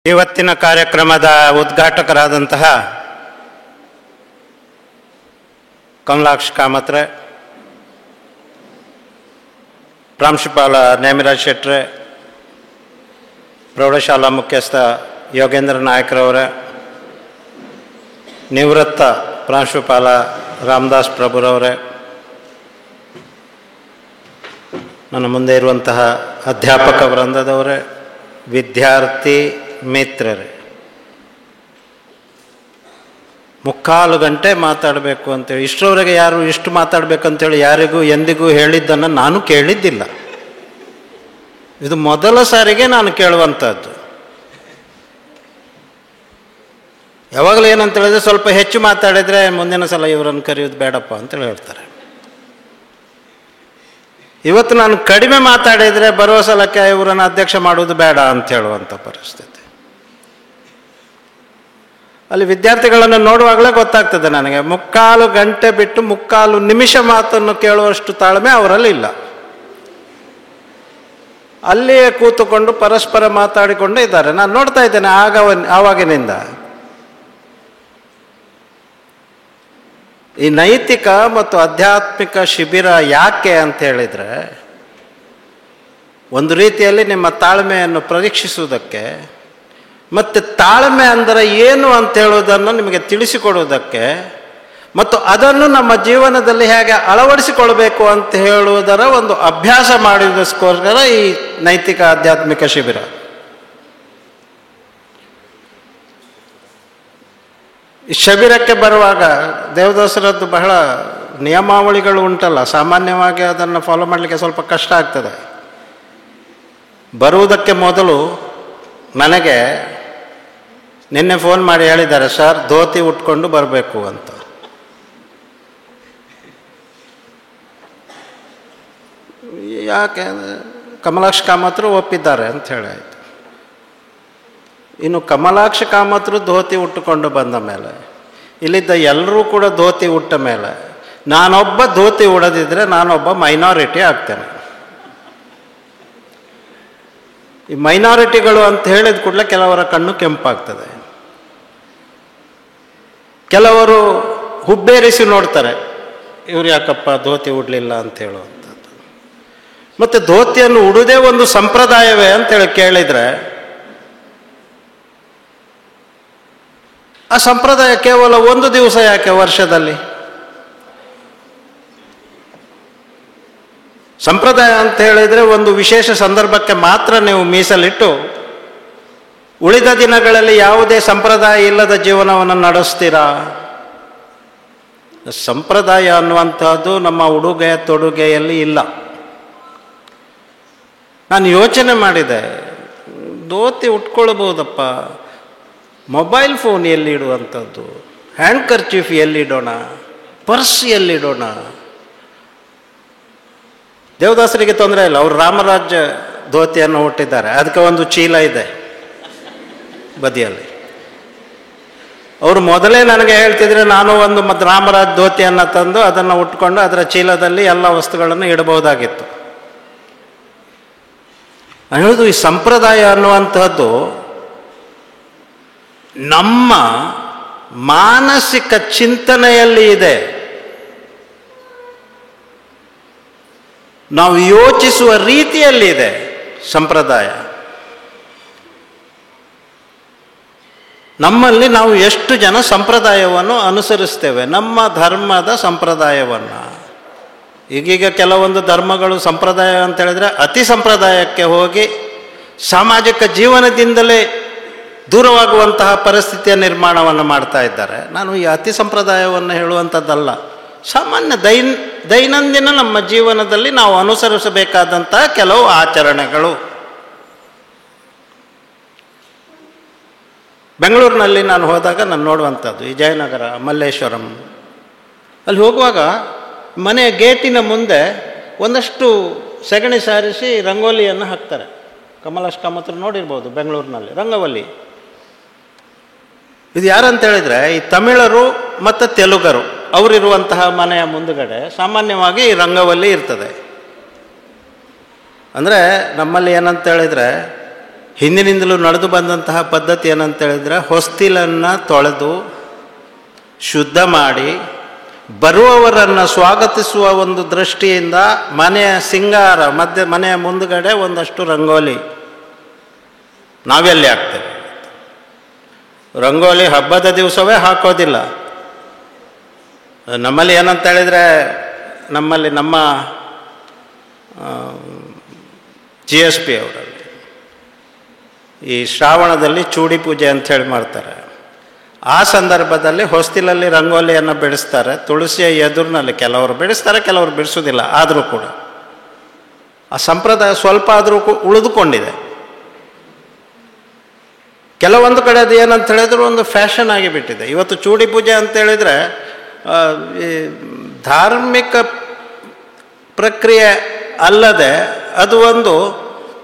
ಇವತ್ತಿನ ಕಾರ್ಯಕ್ರಮದ ಉದ್ಘಾಟಕರಾದಂತಹ ಕಮಲಾಕ್ಷ ಕಾಮತ್ರೆ, ಪ್ರಾಂಶುಪಾಲ ನೇಮಿರಾಜ್ ಶೆಟ್ರೆ, ಪ್ರೌಢಶಾಲಾ ಮುಖ್ಯಸ್ಥ ಯೋಗೇಂದ್ರ ನಾಯಕ್ರವರೇ, ನಿವೃತ್ತ ಪ್ರಾಂಶುಪಾಲ ರಾಮದಾಸ್ ಪ್ರಭುರವರೇ, ನನ್ನ ಮುಂದೆ ಇರುವಂತಹ ಅಧ್ಯಾಪಕ ವೃಂದದವರೇ, ವಿದ್ಯಾರ್ಥಿ ಮಿತ್ರರೇ, 3/4 ಗಂಟೆ ಮಾತಾಡಬೇಕು ಅಂತೇಳಿ ಇಷ್ಟರವರೆಗೆ ಯಾರು ಇಷ್ಟು ಮಾತಾಡಬೇಕಂತೇಳಿ ಯಾರಿಗೂ ಎಂದಿಗೂ ಹೇಳಿದ್ದನ್ನು ನಾನು ಕೇಳಿದ್ದಿಲ್ಲ. ಇದು ಮೊದಲ ಸಾರಿಗೆ ನಾನು ಕೇಳುವಂಥದ್ದು. ಯಾವಾಗಲೂ ಏನಂತ ಹೇಳಿದ್ರೆ, ಸ್ವಲ್ಪ ಹೆಚ್ಚು ಮಾತಾಡಿದರೆ ಮುಂದಿನ ಸಲ ಇವರನ್ನು ಕರೆಯೋದು ಬೇಡಪ್ಪ ಅಂತೇಳಿ ಹೇಳ್ತಾರೆ. ಇವತ್ತು ನಾನು ಕಡಿಮೆ ಮಾತಾಡಿದರೆ ಬರುವ ಸಲಕ್ಕೆ ಇವರನ್ನು ಅಧ್ಯಕ್ಷ ಮಾಡೋದು ಬೇಡ ಅಂತ ಹೇಳುವಂಥ ಪರಿಸ್ಥಿತಿ. ಅಲ್ಲಿ ವಿದ್ಯಾರ್ಥಿಗಳನ್ನು ನೋಡುವಾಗಲೇ ಗೊತ್ತಾಗ್ತದೆ ನನಗೆ, 3/4 ಗಂಟೆ ಬಿಟ್ಟು 3/4 ನಿಮಿಷ ಮಾತನ್ನು ಕೇಳುವಷ್ಟು ತಾಳ್ಮೆ ಅವರಲ್ಲಿ ಇಲ್ಲ. ಅಲ್ಲಿಯೇ ಕೂತುಕೊಂಡು ಪರಸ್ಪರ ಮಾತಾಡಿಕೊಂಡು ಇದ್ದಾರೆ. ನಾನು ನೋಡ್ತಾ ಇದ್ದೇನೆ ಆವಾಗಿನಿಂದ. ಈ ನೈತಿಕ ಮತ್ತು ಆಧ್ಯಾತ್ಮಿಕ ಶಿಬಿರ ಯಾಕೆ ಅಂತ ಹೇಳಿದರೆ, ಒಂದು ರೀತಿಯಲ್ಲಿ ನಿಮ್ಮ ತಾಳ್ಮೆಯನ್ನು ಪರೀಕ್ಷಿಸುವುದಕ್ಕೆ ಮತ್ತು ತಾಳ್ಮೆ ಅಂದರೆ ಏನು ಅಂತ ಹೇಳುವುದನ್ನು ನಿಮಗೆ ತಿಳಿಸಿಕೊಡುವುದಕ್ಕೆ ಮತ್ತು ಅದನ್ನು ನಮ್ಮ ಜೀವನದಲ್ಲಿ ಹೇಗೆ ಅಳವಡಿಸಿಕೊಳ್ಬೇಕು ಅಂತ ಹೇಳುವುದರ ಒಂದು ಅಭ್ಯಾಸ ಮಾಡುವುದಕ್ಕೋಸ್ಕರ ಈ ನೈತಿಕ ಆಧ್ಯಾತ್ಮಿಕ ಶಿಬಿರ. ಈ ಶಿಬಿರಕ್ಕೆ ಬರುವಾಗ ದೇವದಾಸರದ್ದು ಬಹಳ ನಿಯಮಾವಳಿಗಳು ಉಂಟಲ್ಲ, ಸಾಮಾನ್ಯವಾಗಿ ಅದನ್ನು ಫಾಲೋ ಮಾಡಲಿಕ್ಕೆ ಸ್ವಲ್ಪ ಕಷ್ಟ ಆಗ್ತದೆ. ಬರುವುದಕ್ಕೆ ಮೊದಲು ನನಗೆ ನಿನ್ನೆ ಫೋನ್ ಮಾಡಿ ಹೇಳಿದ್ದಾರೆ, ಸರ್ ಧೋತಿ ಉಟ್ಕೊಂಡು ಬರಬೇಕು ಅಂತ. ಯಾಕೆ? ಕಮಲಾಕ್ಷ ಕಾಮತ್ರು ಒಪ್ಪಿದ್ದಾರೆ ಅಂತ ಹೇಳಿ ಆಯಿತು. ಇನ್ನು ಕಮಲಾಕ್ಷ ಕಾಮತ್ರು ಧೋತಿ ಉಟ್ಟುಕೊಂಡು ಬಂದ ಮೇಲೆ, ಇಲ್ಲಿದ್ದ ಎಲ್ಲರೂ ಕೂಡ ಧೋತಿ ಉಟ್ಟ ಮೇಲೆ, ನಾನೊಬ್ಬ ಧೋತಿ ಉಡದಿದ್ರೆ ನಾನೊಬ್ಬ ಮೈನಾರಿಟಿ ಆಗ್ತೇನೆ. ಈ ಮೈನಾರಿಟಿಗಳು ಅಂತ ಹೇಳಿದ ಕೂಡಲೇ ಕೆಲವರ ಕಣ್ಣು ಕೆಂಪಾಗ್ತದೆ, ಕೆಲವರು ಹುಬ್ಬೇರಿಸಿ ನೋಡ್ತಾರೆ, ಇವ್ರು ಯಾಕಪ್ಪ ಧೋತಿ ಉಡಲಿಲ್ಲ ಅಂತ ಹೇಳುವಂಥದ್ದು. ಮತ್ತು ಧೋತಿಯನ್ನು ಉಡುವುದೇ ಒಂದು ಸಂಪ್ರದಾಯವೇ ಅಂತೇಳಿ ಕೇಳಿದರೆ, ಆ ಸಂಪ್ರದಾಯ ಕೇವಲ ಒಂದು ದಿವಸ ಯಾಕೆ ವರ್ಷದಲ್ಲಿ? ಸಂಪ್ರದಾಯ ಅಂತ ಹೇಳಿದರೆ ಒಂದು ವಿಶೇಷ ಸಂದರ್ಭಕ್ಕೆ ಮಾತ್ರ ನೀವು ಮೀಸಲಿಟ್ಟು ಉಳಿದ ದಿನಗಳಲ್ಲಿ ಯಾವುದೇ ಸಂಪ್ರದಾಯ ಇಲ್ಲದ ಜೀವನವನ್ನು ನಡೆಸ್ತೀರಾ? ಸಂಪ್ರದಾಯ ಅನ್ನುವಂಥದ್ದು ನಮ್ಮ ಉಡುಗೆ ತೊಡುಗೆಯಲ್ಲಿ ಇಲ್ಲ. ನಾನು ಯೋಚನೆ ಮಾಡಿದೆ, ಧೋತಿ ಉಟ್ಕೊಳ್ಬೋದಪ್ಪ, ಮೊಬೈಲ್ ಫೋನ್ ಎಲ್ಲಿಡುವಂಥದ್ದು, ಹ್ಯಾಂಡ್ ಕರ್ಚೀಫ್ ಎಲ್ಲಿಡೋಣ, ಪರ್ಸ್ ಎಲ್ಲಿಡೋಣ? ದೇವದಾಸರಿಗೆ ತೊಂದರೆ ಇಲ್ಲ, ಅವರು ರಾಮರಾಜ ಧೋತಿಯನ್ನು ಹುಟ್ಟಿದ್ದಾರೆ, ಅದಕ್ಕೆ ಒಂದು ಚೀಲ ಇದೆ ಬದಿಯಲ್ಲಿ. ಅವರು ಮೊದಲೇ ನನಗೆ ಹೇಳ್ತಿದ್ರೆ, ನಾನು ಒಂದು ರಾಮರಾಜ ಧೋತಿಯನ್ನು ತಂದು ಅದನ್ನು ಉಟ್ಕೊಂಡು ಅದರ ಚೀಲದಲ್ಲಿ ಎಲ್ಲ ವಸ್ತುಗಳನ್ನು ಇಡಬಹುದಾಗಿತ್ತು. ಹೇಳೋದು, ಈ ಸಂಪ್ರದಾಯ ಅನ್ನುವಂಥದ್ದು ನಮ್ಮ ಮಾನಸಿಕ ಚಿಂತನೆಯಲ್ಲಿ ಇದೆ. ನಾವು ಯೋಚಿಸುವ ರೀತಿಯಲ್ಲಿ ಇದೆ ಸಂಪ್ರದಾಯ. ನಮ್ಮಲ್ಲಿ ನಾವು ಎಷ್ಟು ಜನ ಸಂಪ್ರದಾಯವನ್ನು ಅನುಸರಿಸ್ತೇವೆ, ನಮ್ಮ ಧರ್ಮದ ಸಂಪ್ರದಾಯವನ್ನು. ಈಗೀಗ ಕೆಲವೊಂದು ಧರ್ಮಗಳು ಸಂಪ್ರದಾಯ ಅಂತ ಹೇಳಿದ್ರೆ ಅತಿ ಸಂಪ್ರದಾಯಕ್ಕೆ ಹೋಗಿ ಸಾಮಾಜಿಕ ಜೀವನದಿಂದಲೇ ದೂರವಾಗುವಂತಹ ಪರಿಸ್ಥಿತಿಯ ನಿರ್ಮಾಣವನ್ನು ಮಾಡ್ತಾ ಇದ್ದಾರೆ. ನಾನು ಈ ಅತಿ ಸಂಪ್ರದಾಯವನ್ನು ಹೇಳುವಂಥದ್ದಲ್ಲ, ಸಾಮಾನ್ಯ ದೈನಂದಿನ ನಮ್ಮ ಜೀವನದಲ್ಲಿ ನಾವು ಅನುಸರಿಸಬೇಕಾದಂತಹ ಕೆಲವು ಆಚರಣೆಗಳು. ಬೆಂಗಳೂರಿನಲ್ಲಿ ನಾನು ಹೋದಾಗ ನಾನು ನೋಡುವಂಥದ್ದು ಈ ಜಯನಗರ, ಮಲ್ಲೇಶ್ವರಂ, ಅಲ್ಲಿ ಹೋಗುವಾಗ ಮನೆಯ ಗೇಟಿನ ಮುಂದೆ ಒಂದಷ್ಟು ಸಗಣಿ ಸಾರಿಸಿ ರಂಗೋಲಿಯನ್ನು ಹಾಕ್ತಾರೆ. ಕಮಲಾಕ್ಷ ಕಾಮತ್ರು ನೋಡಿರ್ಬೋದು ಬೆಂಗಳೂರಿನಲ್ಲಿ ರಂಗವಲ್ಲಿ. ಇದು ಯಾರಂತ ಹೇಳಿದರೆ ಈ ತಮಿಳರು ಮತ್ತು ತೆಲುಗರು ಅವರಿರುವಂತಹ ಮನೆಯ ಮುಂದುಗಡೆ ಸಾಮಾನ್ಯವಾಗಿ ಈ ರಂಗವಲ್ಲಿ ಇರ್ತದೆ. ಅಂದರೆ ನಮ್ಮಲ್ಲಿ ಏನಂತ ಹೇಳಿದರೆ ಹಿಂದಿನಿಂದಲೂ ನಡೆದು ಬಂದಂತಹ ಪದ್ಧತಿ ಏನಂತೇಳಿದ್ರೆ, ಹೊಸ್ತಿಲನ್ನು ತೊಳೆದು ಶುದ್ಧ ಮಾಡಿ ಬರುವವರನ್ನು ಸ್ವಾಗತಿಸುವ ಒಂದು ದೃಷ್ಟಿಯಿಂದ ಮನೆಯ ಸಿಂಗಾರ ಮನೆಯ ಮುಂದುಗಡೆ ಒಂದಷ್ಟು ರಂಗೋಲಿ ನಾವೆಲ್ಲಿ ಹಾಕ್ತೇವೆ. ರಂಗೋಲಿ ಹಬ್ಬದ ದಿವಸವೇ ಹಾಕೋದಿಲ್ಲ. ನಮ್ಮಲ್ಲಿ ಏನಂತ ಹೇಳಿದರೆ, ನಮ್ಮಲ್ಲಿ ನಮ್ಮ GSP ಅವರಲ್ಲಿ ಈ ಶ್ರಾವಣದಲ್ಲಿ ಚೂಡಿ ಪೂಜೆ ಅಂಥೇಳಿ ಮಾಡ್ತಾರೆ. ಆ ಸಂದರ್ಭದಲ್ಲಿ ಹೊಸ್ತಿಲಲ್ಲಿ ರಂಗೋಲಿಯನ್ನು ಬಿಡಿಸ್ತಾರೆ. ತುಳಸಿಯ ಎದುರಿನಲ್ಲಿ ಕೆಲವರು ಬಿಡಿಸ್ತಾರೆ, ಕೆಲವರು ಬಿಡಿಸೋದಿಲ್ಲ. ಆದರೂ ಕೂಡ ಆ ಸಂಪ್ರದಾಯ ಸ್ವಲ್ಪ ಆದರೂ ಉಳಿದುಕೊಂಡಿದೆ. ಕೆಲವೊಂದು ಕಡೆ ಅದು ಏನಂತ ಹೇಳಿದ್ರು ಒಂದು ಫ್ಯಾಷನ್ ಆಗಿಬಿಟ್ಟಿದೆ. ಇವತ್ತು ಚೂಡಿ ಪೂಜೆ ಅಂತೇಳಿದರೆ ಈ ಧಾರ್ಮಿಕ ಪ್ರಕ್ರಿಯೆ ಅಲ್ಲದೆ ಅದು ಒಂದು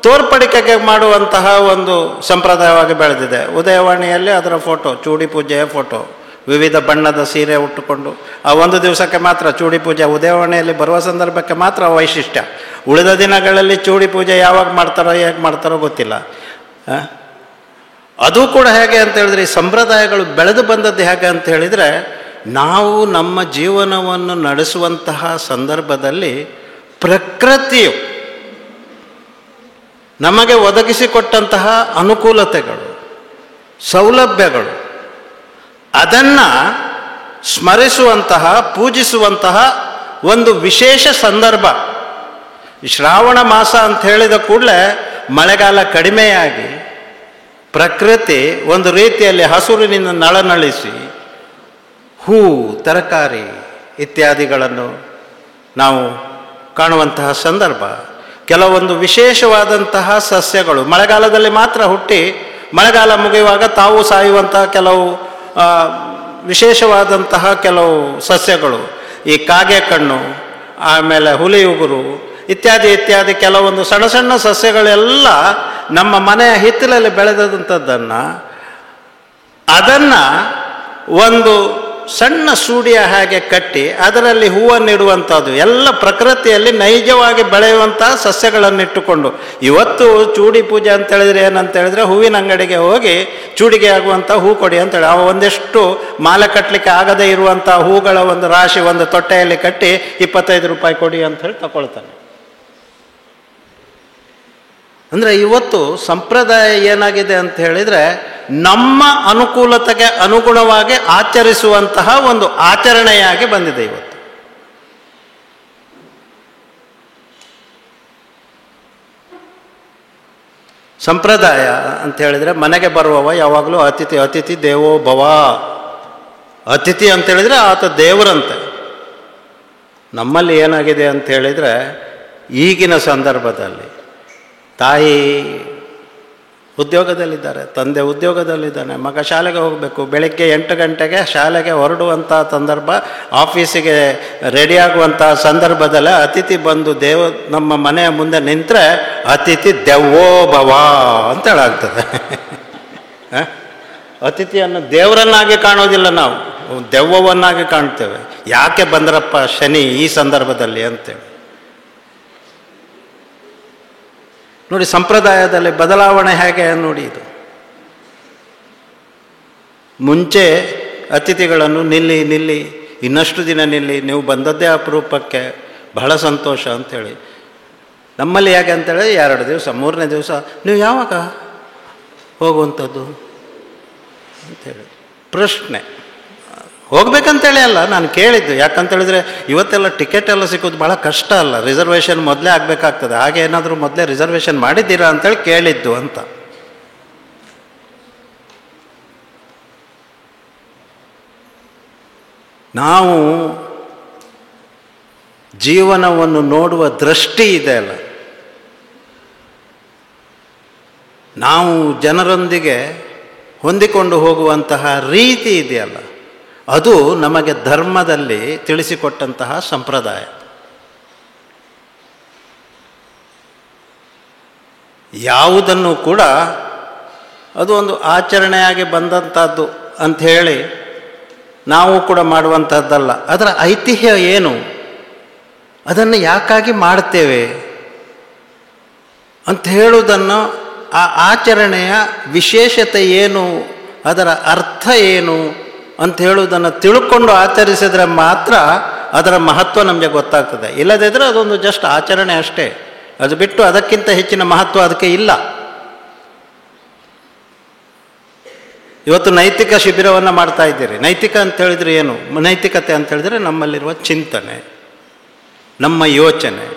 ತೋರ್ಪಡಿಕೆಗೆ ಮಾಡುವಂತಹ ಒಂದು ಸಂಪ್ರದಾಯವಾಗಿ ಬೆಳೆದಿದೆ. ಉದಯವಾಣಿಯಲ್ಲಿ ಅದರ ಫೋಟೋ, ಚೂಡಿ ಪೂಜೆಯ ಫೋಟೋ, ವಿವಿಧ ಬಣ್ಣದ ಸೀರೆ ಉಟ್ಟುಕೊಂಡು ಆ ಒಂದು ದಿವಸಕ್ಕೆ ಮಾತ್ರ ಚೂಡಿ ಪೂಜೆ ಉದಯವಾಣಿಯಲ್ಲಿ ಬರುವ ಸಂದರ್ಭಕ್ಕೆ ಮಾತ್ರ ವೈಶಿಷ್ಟ್ಯ. ಉಳಿದ ದಿನಗಳಲ್ಲಿ ಚೂಡಿ ಪೂಜೆ ಯಾವಾಗ ಮಾಡ್ತಾರೋ ಹೇಗೆ ಮಾಡ್ತಾರೋ ಗೊತ್ತಿಲ್ಲ. ಅದು ಕೂಡ ಹೇಗೆ ಅಂತ ಹೇಳಿದ್ರೆ, ಈ ಸಂಪ್ರದಾಯಗಳು ಬೆಳೆದು ಬಂದದ್ದು ಹೇಗೆ ಅಂತ ಹೇಳಿದರೆ, ನಾವು ನಮ್ಮ ಜೀವನವನ್ನು ನಡೆಸುವಂತಹ ಸಂದರ್ಭದಲ್ಲಿ ಪ್ರಕೃತಿಯು ನಮಗೆ ಒದಗಿಸಿಕೊಟ್ಟಂತಹ ಅನುಕೂಲತೆಗಳು, ಸೌಲಭ್ಯಗಳು, ಅದನ್ನು ಸ್ಮರಿಸುವಂತಹ, ಪೂಜಿಸುವಂತಹ ಒಂದು ವಿಶೇಷ ಸಂದರ್ಭ. ಶ್ರಾವಣ ಮಾಸ ಅಂತ ಹೇಳಿದ ಕೂಡಲೇ ಮಳೆಗಾಲ ಕಡಿಮೆಯಾಗಿ ಪ್ರಕೃತಿ ಒಂದು ರೀತಿಯಲ್ಲಿ ಹಸುರಿನಿಂದ ನಳನಳಿಸಿ ಹೂ, ತರಕಾರಿ ಇತ್ಯಾದಿಗಳನ್ನು ನಾವು ಕಾಣುವಂತಹ ಸಂದರ್ಭ. ಕೆಲವೊಂದು ವಿಶೇಷವಾದಂತಹ ಸಸ್ಯಗಳು ಮಳೆಗಾಲದಲ್ಲಿ ಮಾತ್ರ ಹುಟ್ಟಿ ಮಳೆಗಾಲ ಮುಗಿಯುವಾಗ ತಾವು ಸಾಯುವಂತಹ ಕೆಲವು ವಿಶೇಷವಾದಂತಹ ಕೆಲವು ಸಸ್ಯಗಳು, ಈ ಕಾಗೆ ಕಣ್ಣು, ಆಮೇಲೆ ಹುಲಿ ಉಗುರು ಇತ್ಯಾದಿ ಇತ್ಯಾದಿ ಕೆಲವೊಂದು ಸಣ್ಣ ಸಣ್ಣ ಸಸ್ಯಗಳೆಲ್ಲ ನಮ್ಮ ಮನೆಯ ಹಿತ್ತಲಲ್ಲಿ ಬೆಳೆದಂಥದ್ದನ್ನು ಅದನ್ನು ಒಂದು ಸಣ್ಣ ಸೂಡಿಯ ಹಾಗೆ ಕಟ್ಟಿ ಅದರಲ್ಲಿ ಹೂವನ್ನಿಡುವಂಥದ್ದು ಎಲ್ಲ ಪ್ರಕೃತಿಯಲ್ಲಿ ನೈಜವಾಗಿ ಬೆಳೆಯುವಂತಹ ಸಸ್ಯಗಳನ್ನಿಟ್ಟುಕೊಂಡು. ಇವತ್ತು ಚೂಡಿ ಪೂಜೆ ಅಂತೇಳಿದರೆ ಏನಂತ ಹೇಳಿದ್ರೆ, ಹೂವಿನ ಅಂಗಡಿಗೆ ಹೋಗಿ ಚೂಡಿಗೆ ಆಗುವಂಥ ಹೂ ಕೊಡಿ ಅಂತೇಳಿ ಅವ ಒಂದಿಷ್ಟು ಮಾಲೆ ಕಟ್ಟಲಿಕ್ಕೆ ಆಗದೇ ಇರುವಂಥ ಹೂಗಳ ಒಂದು ರಾಶಿ ಒಂದು ತೊಟ್ಟೆಯಲ್ಲಿ ಕಟ್ಟಿ 25 ರೂಪಾಯಿ ಕೊಡಿ ಅಂಥೇಳಿ ತಗೊಳ್ತಾನೆ. ಅಂದರೆ ಇವತ್ತು ಸಂಪ್ರದಾಯ ಏನಾಗಿದೆ ಅಂತ ಹೇಳಿದರೆ, ನಮ್ಮ ಅನುಕೂಲತೆಗೆ ಅನುಗುಣವಾಗಿ ಆಚರಿಸುವಂತಹ ಒಂದು ಆಚರಣೆಯಾಗಿ ಬಂದಿದೆ ಇವತ್ತು. ಸಂಪ್ರದಾಯ ಅಂತ ಹೇಳಿದರೆ, ಮನೆಗೆ ಬರುವವ ಯಾವಾಗಲೂ ಅತಿಥಿ ದೇವೋ ಭವ. ಅತಿಥಿ ಅಂತ ಹೇಳಿದರೆ ಆತ ದೇವರಂತೆ. ನಮ್ಮಲ್ಲಿ ಏನಾಗಿದೆ ಅಂತ ಹೇಳಿದರೆ, ಈಗಿನ ಸಂದರ್ಭದಲ್ಲಿ ತಾಯಿ ಉದ್ಯೋಗದಲ್ಲಿದ್ದಾರೆ, ತಂದೆ ಉದ್ಯೋಗದಲ್ಲಿದ್ದಾನೆ, ಮಗ ಶಾಲೆಗೆ ಹೋಗಬೇಕು, ಬೆಳಗ್ಗೆ 8 ಗಂಟೆಗೆ ಶಾಲೆಗೆ ಹೊರಡುವಂಥ ಸಂದರ್ಭ, ಆಫೀಸಿಗೆ ರೆಡಿಯಾಗುವಂಥ ಸಂದರ್ಭದಲ್ಲೇ ಅತಿಥಿ ಬಂದು ನಮ್ಮ ಮನೆಯ ಮುಂದೆ ನಿಂತರೆ ಅತಿಥಿ ದೆವ್ವೋ ಭವ ಅಂತೇಳಾಗ್ತದೆ. ಅತಿಥಿಯನ್ನು ದೇವರನ್ನಾಗಿ ಕಾಣೋದಿಲ್ಲ, ನಾವು ದೆವ್ವವನ್ನಾಗಿ ಕಾಣ್ತೇವೆ. ಯಾಕೆ ಬಂದ್ರಪ್ಪ ಶನಿ ಈ ಸಂದರ್ಭದಲ್ಲಿ ಅಂತೇಳಿ. ನೋಡಿ, ಸಂಪ್ರದಾಯದಲ್ಲಿ ಬದಲಾವಣೆ ಹೇಗೆ ನೋಡಿ. ಇದು ಮುಂಚೆ ಅತಿಥಿಗಳನ್ನು ನಿಲ್ಲಿ ಇನ್ನಷ್ಟು ದಿನ ನಿಲ್ಲಿ, ನೀವು ಬಂದದ್ದೇ ಅಪರೂಪಕ್ಕೆ, ಬಹಳ ಸಂತೋಷ ಅಂಥೇಳಿ. ನಮ್ಮಲ್ಲಿ ಹೇಗೆ ಅಂತೇಳಿ 2 ದಿವಸ 3ನೇ ದಿವಸ ನೀವು ಯಾವಾಗ ಹೋಗುವಂಥದ್ದು ಅಂಥೇಳಿ ಪ್ರಶ್ನೆ. ಹೋಗ್ಬೇಕಂತೇಳಿ ಅಲ್ಲ, ನಾನು ಕೇಳಿದ್ದು. ಯಾಕಂತೇಳಿದರೆ ಇವತ್ತೆಲ್ಲ ಟಿಕೆಟ್ ಎಲ್ಲ ಸಿಗೋದು ಭಾಳ ಕಷ್ಟ ಅಲ್ಲ, ರಿಸರ್ವೇಷನ್ ಮೊದಲೇ ಆಗಬೇಕಾಗ್ತದೆ. ಹಾಗೆ ಏನಾದರೂ ಮೊದಲೇ ರಿಸರ್ವೇಷನ್ ಮಾಡಿದ್ದೀರಾ ಅಂತೇಳಿ ಕೇಳಿದ್ದು ಅಂತ. ನಾವು ಜೀವನವನ್ನು ನೋಡುವ ದೃಷ್ಟಿ ಇದೆ ಅಲ್ಲ, ನಾವು ಜನರೊಂದಿಗೆ ಹೊಂದಿಕೊಂಡು ಹೋಗುವಂತಹ ರೀತಿ ಇದೆಯಲ್ಲ, ಅದು ನಮಗೆ ಧರ್ಮದಲ್ಲಿ ತಿಳಿಸಿಕೊಟ್ಟಂತಹ ಸಂಪ್ರದಾಯ. ಯಾವುದನ್ನು ಕೂಡ ಅದು ಒಂದು ಆಚರಣೆಯಾಗಿ ಬಂದಂಥದ್ದು ಅಂಥೇಳಿ ನಾವು ಕೂಡ ಮಾಡುವಂಥದ್ದಲ್ಲ. ಅದರ ಐತಿಹ್ಯ ಏನು, ಅದನ್ನು ಯಾಕಾಗಿ ಮಾಡ್ತೇವೆ ಅಂತ ಹೇಳುವುದನ್ನು ಆ ಆಚರಣೆಯ ವಿಶೇಷತೆ ಏನು, ಅದರ ಅರ್ಥ ಏನು ಅಂತ ಹೇಳುವುದನ್ನು ತಿಳ್ಕೊಂಡು ಆಚರಿಸಿದ್ರೆ ಮಾತ್ರ ಅದರ ಮಹತ್ವ ನಮಗೆ ಗೊತ್ತಾಗ್ತದೆ. ಇಲ್ಲದಿದ್ದರೆ ಅದೊಂದು ಜಸ್ಟ್ ಆಚರಣೆ ಅಷ್ಟೇ, ಅದು ಬಿಟ್ಟು ಅದಕ್ಕಿಂತ ಹೆಚ್ಚಿನ ಮಹತ್ವ ಅದಕ್ಕೆ ಇಲ್ಲ. ಇವತ್ತು ನೈತಿಕ ಶಿಬಿರವನ್ನು ಮಾಡ್ತಾ ಇದ್ದೀರಿ. ನೈತಿಕ ಅಂತ ಹೇಳಿದರೆ ಏನು? ನೈತಿಕತೆ ಅಂತ ಹೇಳಿದರೆ ನಮ್ಮಲ್ಲಿರುವ ಚಿಂತನೆ, ನಮ್ಮ ಯೋಚನೆ,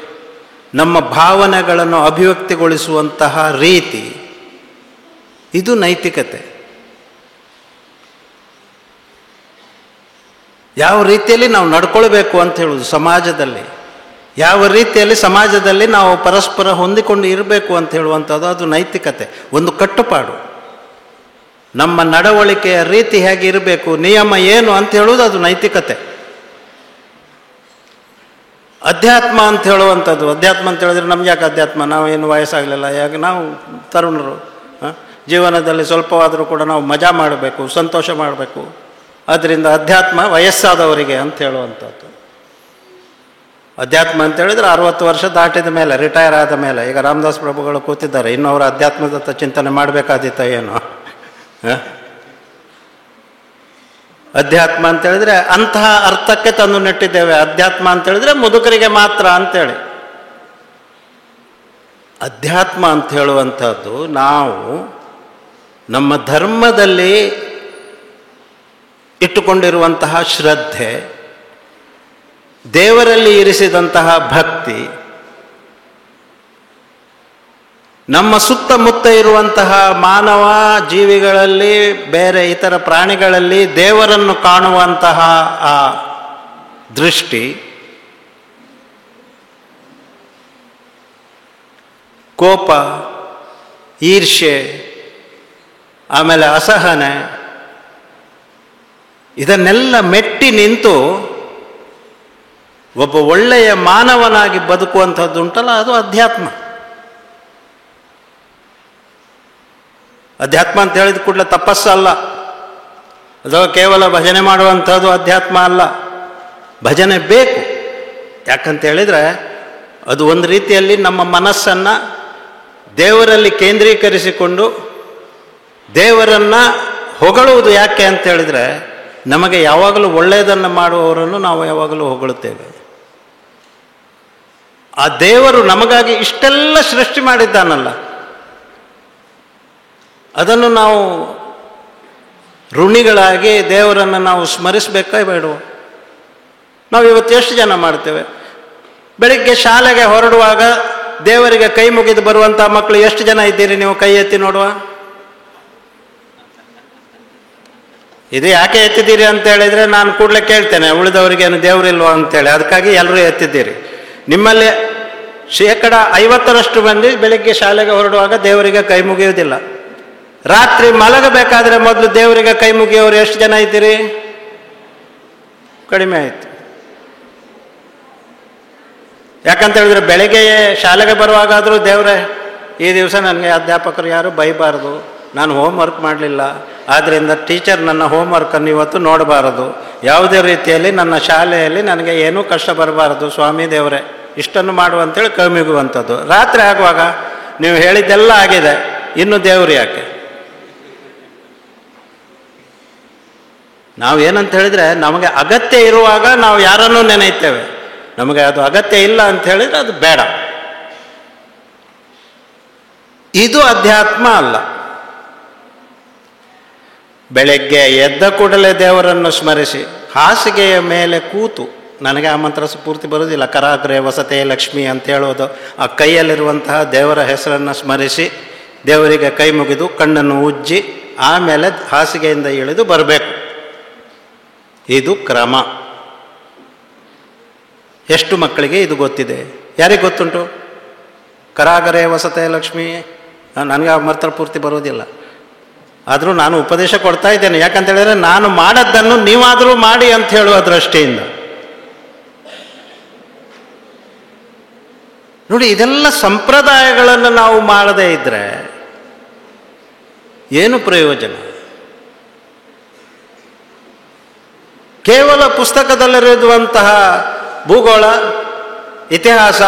ನಮ್ಮ ಭಾವನೆಗಳನ್ನು ಅಭಿವ್ಯಕ್ತಿಗೊಳಿಸುವಂತಹ ರೀತಿ, ಇದು ನೈತಿಕತೆ. ಯಾವ ರೀತಿಯಲ್ಲಿ ನಾವು ನಡ್ಕೊಳ್ಬೇಕು ಅಂತ ಹೇಳುವುದು ಸಮಾಜದಲ್ಲಿ, ಯಾವ ರೀತಿಯಲ್ಲಿ ಸಮಾಜದಲ್ಲಿ ನಾವು ಪರಸ್ಪರ ಹೊಂದಿಕೊಂಡು ಇರಬೇಕು ಅಂತ ಹೇಳುವಂಥದ್ದು ಅದು ನೈತಿಕತೆ. ಒಂದು ಕಟ್ಟುಪಾಡು, ನಮ್ಮ ನಡವಳಿಕೆಯ ರೀತಿ ಹೇಗೆ ಇರಬೇಕು, ನಿಯಮ ಏನು ಅಂತ ಹೇಳುವುದು ಅದು ನೈತಿಕತೆ. ಅಧ್ಯಾತ್ಮ ಅಂತ ಹೇಳುವಂಥದ್ದು, ಅಧ್ಯಾತ್ಮ ಅಂತ ಹೇಳಿದ್ರೆ ನಮ್ಗೆ ಯಾಕೆ ಅಧ್ಯಾತ್ಮ, ನಾವು ಏನು ವಯಸ್ಸಾಗಲಿಲ್ಲ, ಯಾಕೆ ನಾವು ತರುಣರು, ಜೀವನದಲ್ಲಿ ಸ್ವಲ್ಪವಾದರೂ ಕೂಡ ನಾವು ಮಜಾ ಮಾಡಬೇಕು, ಸಂತೋಷ ಮಾಡಬೇಕು, ಅದರಿಂದ ಅಧ್ಯಾತ್ಮ ವಯಸ್ಸಾದವರಿಗೆ ಅಂತ ಹೇಳುವಂಥದ್ದು. ಅಧ್ಯಾತ್ಮ ಅಂತ ಹೇಳಿದ್ರೆ 60 ವರ್ಷ ದಾಟಿದ ಮೇಲೆ, ರಿಟೈರ್ ಆದ ಮೇಲೆ. ಈಗ ರಾಮದಾಸ್ ಪ್ರಭುಗಳು ಕೂತಿದ್ದಾರೆ, ಇನ್ನೂ ಅವರು ಅಧ್ಯಾತ್ಮದತ್ತ ಚಿಂತನೆ ಮಾಡಬೇಕಾದಿತ್ತ ಏನೋ. ಅಧ್ಯಾತ್ಮ ಅಂತ ಹೇಳಿದ್ರೆ ಅಂತಹ ಅರ್ಥಕ್ಕೆ ತಂದು ನೆಟ್ಟಿದ್ದೇವೆ. ಅಧ್ಯಾತ್ಮ ಅಂತ ಹೇಳಿದ್ರೆ ಮುದುಕರಿಗೆ ಮಾತ್ರ ಅಂತೇಳಿ. ಅಧ್ಯಾತ್ಮ ಅಂತ ಹೇಳುವಂಥದ್ದು ನಾವು ನಮ್ಮ ಧರ್ಮದಲ್ಲಿ ಇಟ್ಟುಕೊಂಡಿರುವಂತಹ ಶ್ರದ್ಧೆ, ದೇವರಲ್ಲಿ ಇರಿಸಿದಂತಹ ಭಕ್ತಿ, ನಮ್ಮ ಸುತ್ತಮುತ್ತ ಇರುವಂತಹ ಮಾನವ ಜೀವಿಗಳಲ್ಲಿ, ಬೇರೆ ಇತರ ಪ್ರಾಣಿಗಳಲ್ಲಿ ದೇವರನ್ನು ಕಾಣುವಂತಹ ಆ ದೃಷ್ಟಿ, ಕೋಪ, ಈರ್ಷ್ಯೆ, ಆಮೇಲೆ ಅಸಹನೆ, ಇದನ್ನೆಲ್ಲ ಮೆಟ್ಟಿ ನಿಂತು ಒಬ್ಬ ಒಳ್ಳೆಯ ಮಾನವನಾಗಿ ಬದುಕುವಂಥದ್ದು ಉಂಟಲ್ಲ, ಅದು ಅಧ್ಯಾತ್ಮ. ಅಧ್ಯಾತ್ಮ ಅಂತ ಹೇಳಿದ ಕೂಡಲೇ ತಪಸ್ಸಲ್ಲ, ಅಥವಾ ಕೇವಲ ಭಜನೆ ಮಾಡುವಂಥದ್ದು ಅಧ್ಯಾತ್ಮ ಅಲ್ಲ. ಭಜನೆ ಬೇಕು, ಯಾಕಂತ ಹೇಳಿದರೆ ಅದು ಒಂದು ರೀತಿಯಲ್ಲಿ ನಮ್ಮ ಮನಸ್ಸನ್ನು ದೇವರಲ್ಲಿ ಕೇಂದ್ರೀಕರಿಸಿಕೊಂಡು ದೇವರನ್ನು ಹೊಗಳುವುದು. ಯಾಕೆ ಅಂತ ಹೇಳಿದರೆ ನಮಗೆ ಯಾವಾಗಲೂ ಒಳ್ಳೆಯದನ್ನು ಮಾಡುವವರನ್ನು ನಾವು ಯಾವಾಗಲೂ ಹೊಗಳುತ್ತೇವೆ. ಆ ದೇವರು ನಮಗಾಗಿ ಇಷ್ಟೆಲ್ಲ ಸೃಷ್ಟಿ ಮಾಡಿದ್ದಾನಲ್ಲ, ಅದನ್ನು ನಾವು ಋಣಿಗಳಾಗಿ ದೇವರನ್ನು ನಾವು ಸ್ಮರಿಸಬೇಕೇ ಬೇಡವೋ? ನಾವು ಇವತ್ತು ಎಷ್ಟು ಜನ ಮಾಡ್ತೇವೆ? ಬೆಳಿಗ್ಗೆ ಶಾಲೆಗೆ ಹೊರಡುವಾಗ ದೇವರಿಗೆ ಕೈ ಮುಗಿದು ಬರುವಂಥ ಮಕ್ಕಳು ಎಷ್ಟು ಜನ ಇದ್ದೀರಿ ನೀವು? ಕೈ ಎತ್ತಿ ನೋಡುವ. ಇದು ಯಾಕೆ ಎತ್ತಿದ್ದೀರಿ ಅಂತ ಹೇಳಿದರೆ ನಾನು ಕೂಡಲೇ ಕೇಳ್ತೇನೆ, ಉಳಿದವರಿಗೇನು ದೇವರಿಲ್ವ ಅಂತೇಳಿ. ಅದಕ್ಕಾಗಿ ಎಲ್ಲರೂ ಎತ್ತಿದ್ದೀರಿ. ನಿಮ್ಮಲ್ಲಿ 50% ಮಂದಿ ಬೆಳಿಗ್ಗೆ ಶಾಲೆಗೆ ಹೊರಡುವಾಗ ದೇವರಿಗೆ ಕೈ ಮುಗಿಯುವುದಿಲ್ಲ. ರಾತ್ರಿ ಮಲಗಬೇಕಾದ್ರೆ ಮೊದಲು ದೇವರಿಗೆ ಕೈ ಮುಗಿಯೋರು ಎಷ್ಟು ಜನ ಇದ್ದೀರಿ? ಕಡಿಮೆ ಆಯಿತು. ಯಾಕಂತ ಹೇಳಿದ್ರೆ ಬೆಳಗ್ಗೆ ಶಾಲೆಗೆ ಬರುವಾಗಾದರೂ ದೇವರೇ, ಈ ದಿವಸ ನನಗೆ ಅಧ್ಯಾಪಕರು ಯಾರು ಬೈಬಾರದು, ನಾನು ಹೋಮ್ವರ್ಕ್ ಮಾಡಲಿಲ್ಲ, ಆದ್ದರಿಂದ ಟೀಚರ್ ನನ್ನ ಹೋಮ್ವರ್ಕನ್ನು ಇವತ್ತು ನೋಡಬಾರದು, ಯಾವುದೇ ರೀತಿಯಲ್ಲಿ ನನ್ನ ಶಾಲೆಯಲ್ಲಿ ನನಗೆ ಏನೂ ಕಷ್ಟ ಬರಬಾರದು ಸ್ವಾಮಿ ದೇವರೇ, ಇಷ್ಟನ್ನು ಮಾಡುವಂಥೇಳಿ ಕೈ ಮುಗುವಂಥದ್ದು. ರಾತ್ರಿ ಆಗುವಾಗ ನೀವು ಹೇಳಿದ್ದೆಲ್ಲ ಆಗಿದೆ, ಇನ್ನು ದೇವರು ಯಾಕೆ? ನಾವೇನಂತ ಹೇಳಿದರೆ ನಮಗೆ ಅಗತ್ಯ ಇರುವಾಗ ನಾವು ಯಾರನ್ನೂ ನೆನೆಯುತ್ತೇವೆ, ನಮಗೆ ಅದು ಅಗತ್ಯ ಇಲ್ಲ ಅಂತ ಹೇಳಿದರೆ ಅದು ಬೇಡ. ಇದು ಅಧ್ಯಾತ್ಮ ಅಲ್ಲ. ಬೆಳಗ್ಗೆ ಎದ್ದ ಕೂಡಲೇ ದೇವರನ್ನು ಸ್ಮರಿಸಿ ಹಾಸಿಗೆಯ ಮೇಲೆ ಕೂತು, ನನಗೆ ಆ ಮಂತ್ರ ಪೂರ್ತಿ ಬರೋದಿಲ್ಲ, ಕರಾಗ್ರೆ ವಸತೆ ಲಕ್ಷ್ಮಿ ಅಂತ ಹೇಳೋದು, ಆ ಕೈಯಲ್ಲಿರುವಂತಹ ದೇವರ ಹೆಸರನ್ನು ಸ್ಮರಿಸಿ ದೇವರಿಗೆ ಕೈ ಮುಗಿದು ಕಣ್ಣನ್ನು ಉಜ್ಜಿ ಆಮೇಲೆ ಹಾಸಿಗೆಯಿಂದ ಇಳಿದು ಬರಬೇಕು. ಇದು ಕ್ರಮ. ಎಷ್ಟು ಮಕ್ಕಳಿಗೆ ಇದು ಗೊತ್ತಿದೆ? ಯಾರಿಗೆ ಗೊತ್ತುಂಟು? ಕರಾಗರೆ ವಸತೆ ಲಕ್ಷ್ಮಿ, ನನಗೆ ಆ ಮಂತ್ರ ಪೂರ್ತಿ ಬರೋದಿಲ್ಲ, ಆದರೂ ನಾನು ಉಪದೇಶ ಕೊಡ್ತಾ ಇದ್ದೇನೆ. ಯಾಕಂತ ಹೇಳಿದ್ರೆ ನಾನು ಮಾಡದ್ದನ್ನು ನೀವಾದರೂ ಮಾಡಿ ಅಂತ ಹೇಳುವ ದೃಷ್ಟಿಯಿಂದ. ನೋಡಿ, ಇದೆಲ್ಲ ಸಂಪ್ರದಾಯಗಳನ್ನು ನಾವು ಮಾಡದೇ ಇದ್ದರೆ ಏನು ಪ್ರಯೋಜನ? ಕೇವಲ ಪುಸ್ತಕದಲ್ಲಿರುವಂತಹ ಭೂಗೋಳ, ಇತಿಹಾಸ,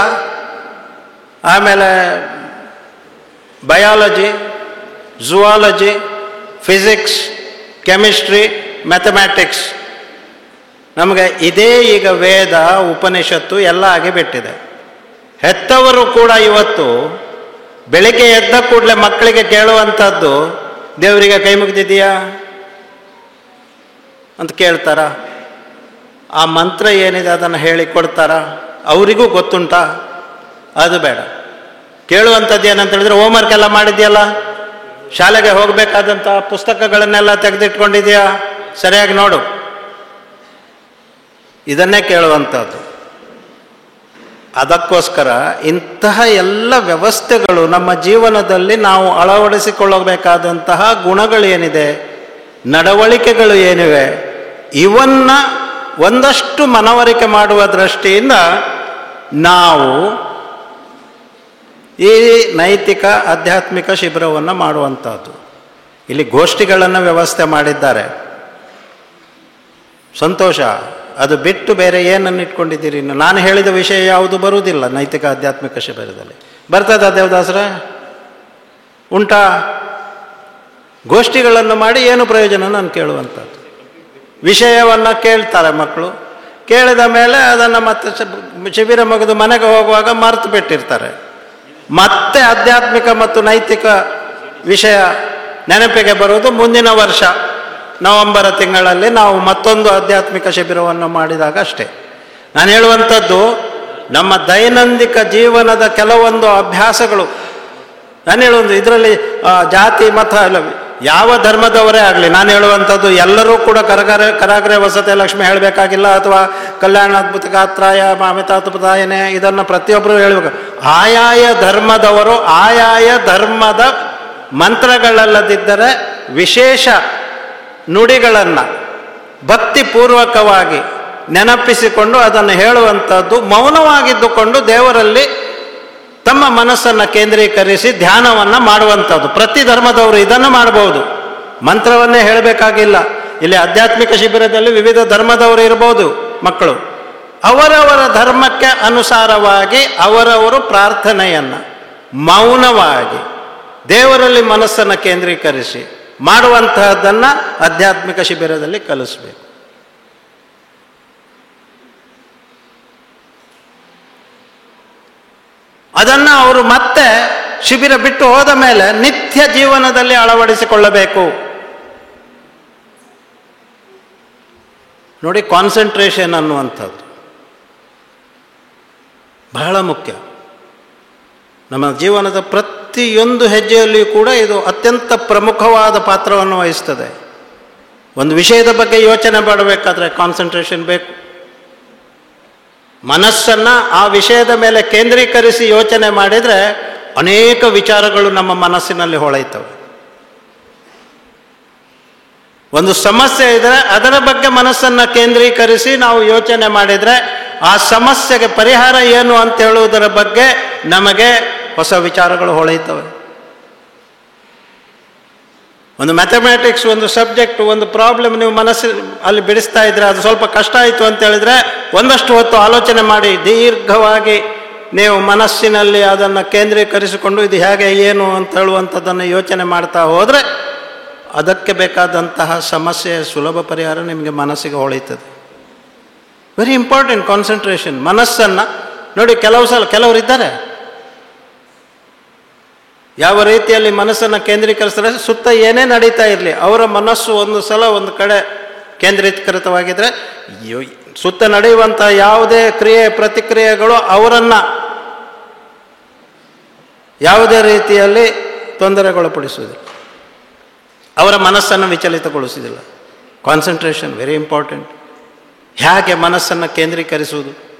ಆಮೇಲೆ biology, zoology, physics, chemistry, mathematics. ನಮಗೆ ಇದೇ ಈಗ ವೇದ, ಉಪನಿಷತ್ತು ಎಲ್ಲ ಆಗಿಬಿಟ್ಟಿದೆ. ಹೆತ್ತವರು ಕೂಡ ಇವತ್ತು ಬೆಳಿಗ್ಗೆ ಎದ್ದ ಕೂಡಲೇ ಮಕ್ಕಳಿಗೆ ಕೇಳುವಂಥದ್ದು, ದೇವರಿಗೆ ಕೈ ಮುಗಿದಿದೆಯಾ ಅಂತ ಕೇಳ್ತಾರ. ಆ ಮಂತ್ರ ಏನಿದೆ ಅದನ್ನು ಹೇಳಿಕೊಡ್ತಾರ, ಅವರಿಗೂ ಗೊತ್ತುಂಟಾ? ಅದು ಬೇಡ. ಕೇಳುವಂಥದ್ದು ಏನಂತ ಹೇಳಿದ್ರೆ, ಹೋಮ್ವರ್ಕ್ ಎಲ್ಲ ಮಾಡಿದ್ಯಲ್ಲ, ಶಾಲೆಗೆ ಹೋಗಬೇಕಾದಂಥ ಪುಸ್ತಕಗಳನ್ನೆಲ್ಲ ತೆಗೆದಿಟ್ಕೊಂಡಿದೆಯಾ, ಸರಿಯಾಗಿ ನೋಡು, ಇದನ್ನೇ ಕೇಳುವಂಥದ್ದು. ಅದಕ್ಕೋಸ್ಕರ ಇಂತಹ ಎಲ್ಲ ವ್ಯವಸ್ಥೆಗಳು ನಮ್ಮ ಜೀವನದಲ್ಲಿ ನಾವು ಅಳವಡಿಸಿಕೊಳ್ಳಬೇಕಾದಂತಹ ಗುಣಗಳೇನಿದೆ, ನಡವಳಿಕೆಗಳು ಏನಿವೆ, ಇವನ್ನ ಒಂದಷ್ಟು ಮನವರಿಕೆ ಮಾಡುವ ದೃಷ್ಟಿಯಿಂದ ನಾವು ಈ ನೈತಿಕ ಆಧ್ಯಾತ್ಮಿಕ ಶಿಬಿರವನ್ನು ಮಾಡುವಂಥದ್ದು. ಇಲ್ಲಿ ಗೋಷ್ಠಿಗಳನ್ನು ವ್ಯವಸ್ಥೆ ಮಾಡಿದ್ದಾರೆ, ಸಂತೋಷ. ಅದು ಬಿಟ್ಟು ಬೇರೆ ಏನನ್ನು ಇಟ್ಕೊಂಡಿದ್ದೀರಿ? ನಾನು ಹೇಳಿದ ವಿಷಯ ಯಾವುದು ಬರುವುದಿಲ್ಲ ನೈತಿಕ ಆಧ್ಯಾತ್ಮಿಕ ಶಿಬಿರದಲ್ಲಿ. ಬರ್ತದ ದೇವದಾಸರ? ಉಂಟಾ? ಗೋಷ್ಠಿಗಳನ್ನು ಮಾಡಿ ಏನು ಪ್ರಯೋಜನ ನಾನು ಕೇಳುವಂಥದ್ದು. ವಿಷಯವನ್ನು ಕೇಳ್ತಾರೆ ಮಕ್ಕಳು, ಕೇಳಿದ ಮೇಲೆ ಅದನ್ನು ಮತ್ತೆ ಶಿಬಿರ ಮುಗಿದು ಮನೆಗೆ ಹೋಗುವಾಗ ಮರೆತು ಬಿಟ್ಟಿರ್ತಾರೆ. ಮತ್ತೆ ಆಧ್ಯಾತ್ಮಿಕ ಮತ್ತು ನೈತಿಕ ವಿಷಯ ನೆನಪಿಗೆ ಬರುವುದು ಮುಂದಿನ ವರ್ಷ ನವೆಂಬರ್ ತಿಂಗಳಲ್ಲಿ ನಾವು ಮತ್ತೊಂದು ಆಧ್ಯಾತ್ಮಿಕ ಶಿಬಿರವನ್ನು ಮಾಡಿದಾಗ ಅಷ್ಟೇ. ನಾನು ಹೇಳುವಂಥದ್ದು, ನಮ್ಮ ದೈನಂದಿಕ ಜೀವನದ ಕೆಲವೊಂದು ಅಭ್ಯಾಸಗಳು, ನಾನು ಹೇಳುವುದು ಇದರಲ್ಲಿ ಜಾತಿ ಮತ ಇಲ್ಲ, ಯಾವ ಧರ್ಮದವರೇ ಆಗಲಿ, ನಾನು ಹೇಳುವಂಥದ್ದು ಎಲ್ಲರೂ ಕೂಡ ಕರಾಗ್ರೆ ವಸತೆ ಲಕ್ಷ್ಮಿ ಹೇಳಬೇಕಾಗಿಲ್ಲ, ಅಥವಾ ಕಲ್ಯಾಣ ಅದ್ಭುತ ಗಾತ್ರಾಯ ಮಾಮಿತಾತ್ಪದಾಯನೆ, ಇದನ್ನು ಪ್ರತಿಯೊಬ್ಬರು ಹೇಳಬೇಕು. ಆಯಾಯ ಧರ್ಮದವರು ಆಯಾಯ ಧರ್ಮದ ಮಂತ್ರಗಳಲ್ಲದಿದ್ದರೆ ವಿಶೇಷ ನುಡಿಗಳನ್ನು ಭಕ್ತಿಪೂರ್ವಕವಾಗಿ ನೆನಪಿಸಿಕೊಂಡು ಅದನ್ನು ಹೇಳುವಂಥದ್ದು, ಮೌನವಾಗಿದ್ದುಕೊಂಡು ದೇವರಲ್ಲಿ ತಮ್ಮ ಮನಸ್ಸನ್ನು ಕೇಂದ್ರೀಕರಿಸಿ ಧ್ಯಾನವನ್ನು ಮಾಡುವಂಥದ್ದು. ಪ್ರತಿ ಧರ್ಮದವರು ಇದನ್ನು ಮಾಡಬಹುದು, ಮಂತ್ರವನ್ನೇ ಹೇಳಬೇಕಾಗಿಲ್ಲ. ಇಲ್ಲಿ ಆಧ್ಯಾತ್ಮಿಕ ಶಿಬಿರದಲ್ಲಿ ವಿವಿಧ ಧರ್ಮದವರು ಇರ್ಬೋದು ಮಕ್ಕಳು. ಅವರವರ ಧರ್ಮಕ್ಕೆ ಅನುಸಾರವಾಗಿ ಅವರವರು ಪ್ರಾರ್ಥನೆಯನ್ನು ಮೌನವಾಗಿ ದೇವರಲ್ಲಿ ಮನಸ್ಸನ್ನು ಕೇಂದ್ರೀಕರಿಸಿ ಮಾಡುವಂತಹದ್ದನ್ನು ಆಧ್ಯಾತ್ಮಿಕ ಶಿಬಿರದಲ್ಲಿ ಕಲಿಸಬೇಕು. ಅದನ್ನು ಅವರು ಮತ್ತೆ ಶಿಬಿರ ಬಿಟ್ಟು ಹೋದ ಮೇಲೆ ನಿತ್ಯ ಜೀವನದಲ್ಲಿ ಅಳವಡಿಸಿಕೊಳ್ಳಬೇಕು. ನೋಡಿ, ಕಾನ್ಸಂಟ್ರೇಷನ್ ಅನ್ನುವಂಥದ್ದು ಬಹಳ ಮುಖ್ಯ. ನಮ್ಮ ಜೀವನದ ಪ್ರತಿಯೊಂದು ಹೆಜ್ಜೆಯಲ್ಲಿಯೂ ಕೂಡ ಇದು ಅತ್ಯಂತ ಪ್ರಮುಖವಾದ ಪಾತ್ರವನ್ನು ವಹಿಸ್ತದೆ. ಒಂದು ವಿಷಯದ ಬಗ್ಗೆ ಯೋಚನೆ ಮಾಡಬೇಕಾದ್ರೆ ಕಾನ್ಸಂಟ್ರೇಷನ್ ಬೇಕು. ಮನಸ್ಸನ್ನು ಆ ವಿಷಯದ ಮೇಲೆ ಕೇಂದ್ರೀಕರಿಸಿ ಯೋಚನೆ ಮಾಡಿದರೆ ಅನೇಕ ವಿಚಾರಗಳು ನಮ್ಮ ಮನಸ್ಸಿನಲ್ಲಿ ಹೊಳೆಯುತ್ತವೆ. ಒಂದು ಸಮಸ್ಯೆ ಇದ್ದರೆ ಅದರ ಬಗ್ಗೆ ಮನಸ್ಸನ್ನು ಕೇಂದ್ರೀಕರಿಸಿ ನಾವು ಯೋಚನೆ ಮಾಡಿದರೆ ಆ ಸಮಸ್ಯೆಗೆ ಪರಿಹಾರ ಏನು ಅಂತ ಹೇಳುವುದರ ಬಗ್ಗೆ ನಮಗೆ ಹೊಸ ವಿಚಾರಗಳು ಹೊಳೆಯುತ್ತವೆ. ಒಂದು ಮ್ಯಾಥಮ್ಯಾಟಿಕ್ಸ್, ಒಂದು ಸಬ್ಜೆಕ್ಟ್, ಒಂದು ಪ್ರಾಬ್ಲಮ್ ನೀವು ಅಲ್ಲಿ ಬಿಡಿಸ್ತಾ ಇದ್ರೆ ಅದು ಸ್ವಲ್ಪ ಕಷ್ಟ ಆಯಿತು ಅಂತ ಹೇಳಿದ್ರೆ ಒಂದಷ್ಟು ಹೊತ್ತು ಆಲೋಚನೆ ಮಾಡಿ ದೀರ್ಘವಾಗಿ ನೀವು ಮನಸ್ಸಿನಲ್ಲಿ ಅದನ್ನು ಕೇಂದ್ರೀಕರಿಸಿಕೊಂಡು ಇದು ಹೇಗೆ ಏನು ಅಂತ ಹೇಳುವಂಥದ್ದನ್ನು ಯೋಚನೆ ಮಾಡ್ತಾ ಹೋದರೆ ಅದಕ್ಕೆ ಬೇಕಾದಂತಹ ಸಮಸ್ಯೆಯ ಸುಲಭ ಪರಿಹಾರ ನಿಮಗೆ ಮನಸ್ಸಿಗೆ ಹೊಳೆಯುತ್ತದೆ. Very important concentration. ಮನಸ್ಸನ್ನು ನೋಡಿ, ಕೆಲವರು ಇದ್ದಾರೆ ಯಾವ ರೀತಿಯಲ್ಲಿ ಮನಸ್ಸನ್ನು ಕೇಂದ್ರೀಕರಿಸ್ತಾರೆ, ಸುತ್ತ ಏನೇ ನಡೀತಾ ಇರಲಿ ಅವರ ಮನಸ್ಸು ಒಂದು ಸಲ ಒಂದು ಕಡೆ ಕೇಂದ್ರೀಕೃತವಾಗಿದ್ದರೆ ಸುತ್ತ ನಡೆಯುವಂಥ ಯಾವುದೇ ಕ್ರಿಯೆ ಪ್ರತಿಕ್ರಿಯೆಗಳು ಅವರನ್ನು ಯಾವುದೇ ರೀತಿಯಲ್ಲಿ ತೊಂದರೆಗೊಳಪಡಿಸುವುದಿಲ್ಲ, ಅವರ ಮನಸ್ಸನ್ನು ವಿಚಲಿತಗೊಳಿಸುವುದಿಲ್ಲ. Concentration very important. ಹೇಗೆ ಮನಸ್ಸನ್ನು ಕೇಂದ್ರೀಕರಿಸುವುದು,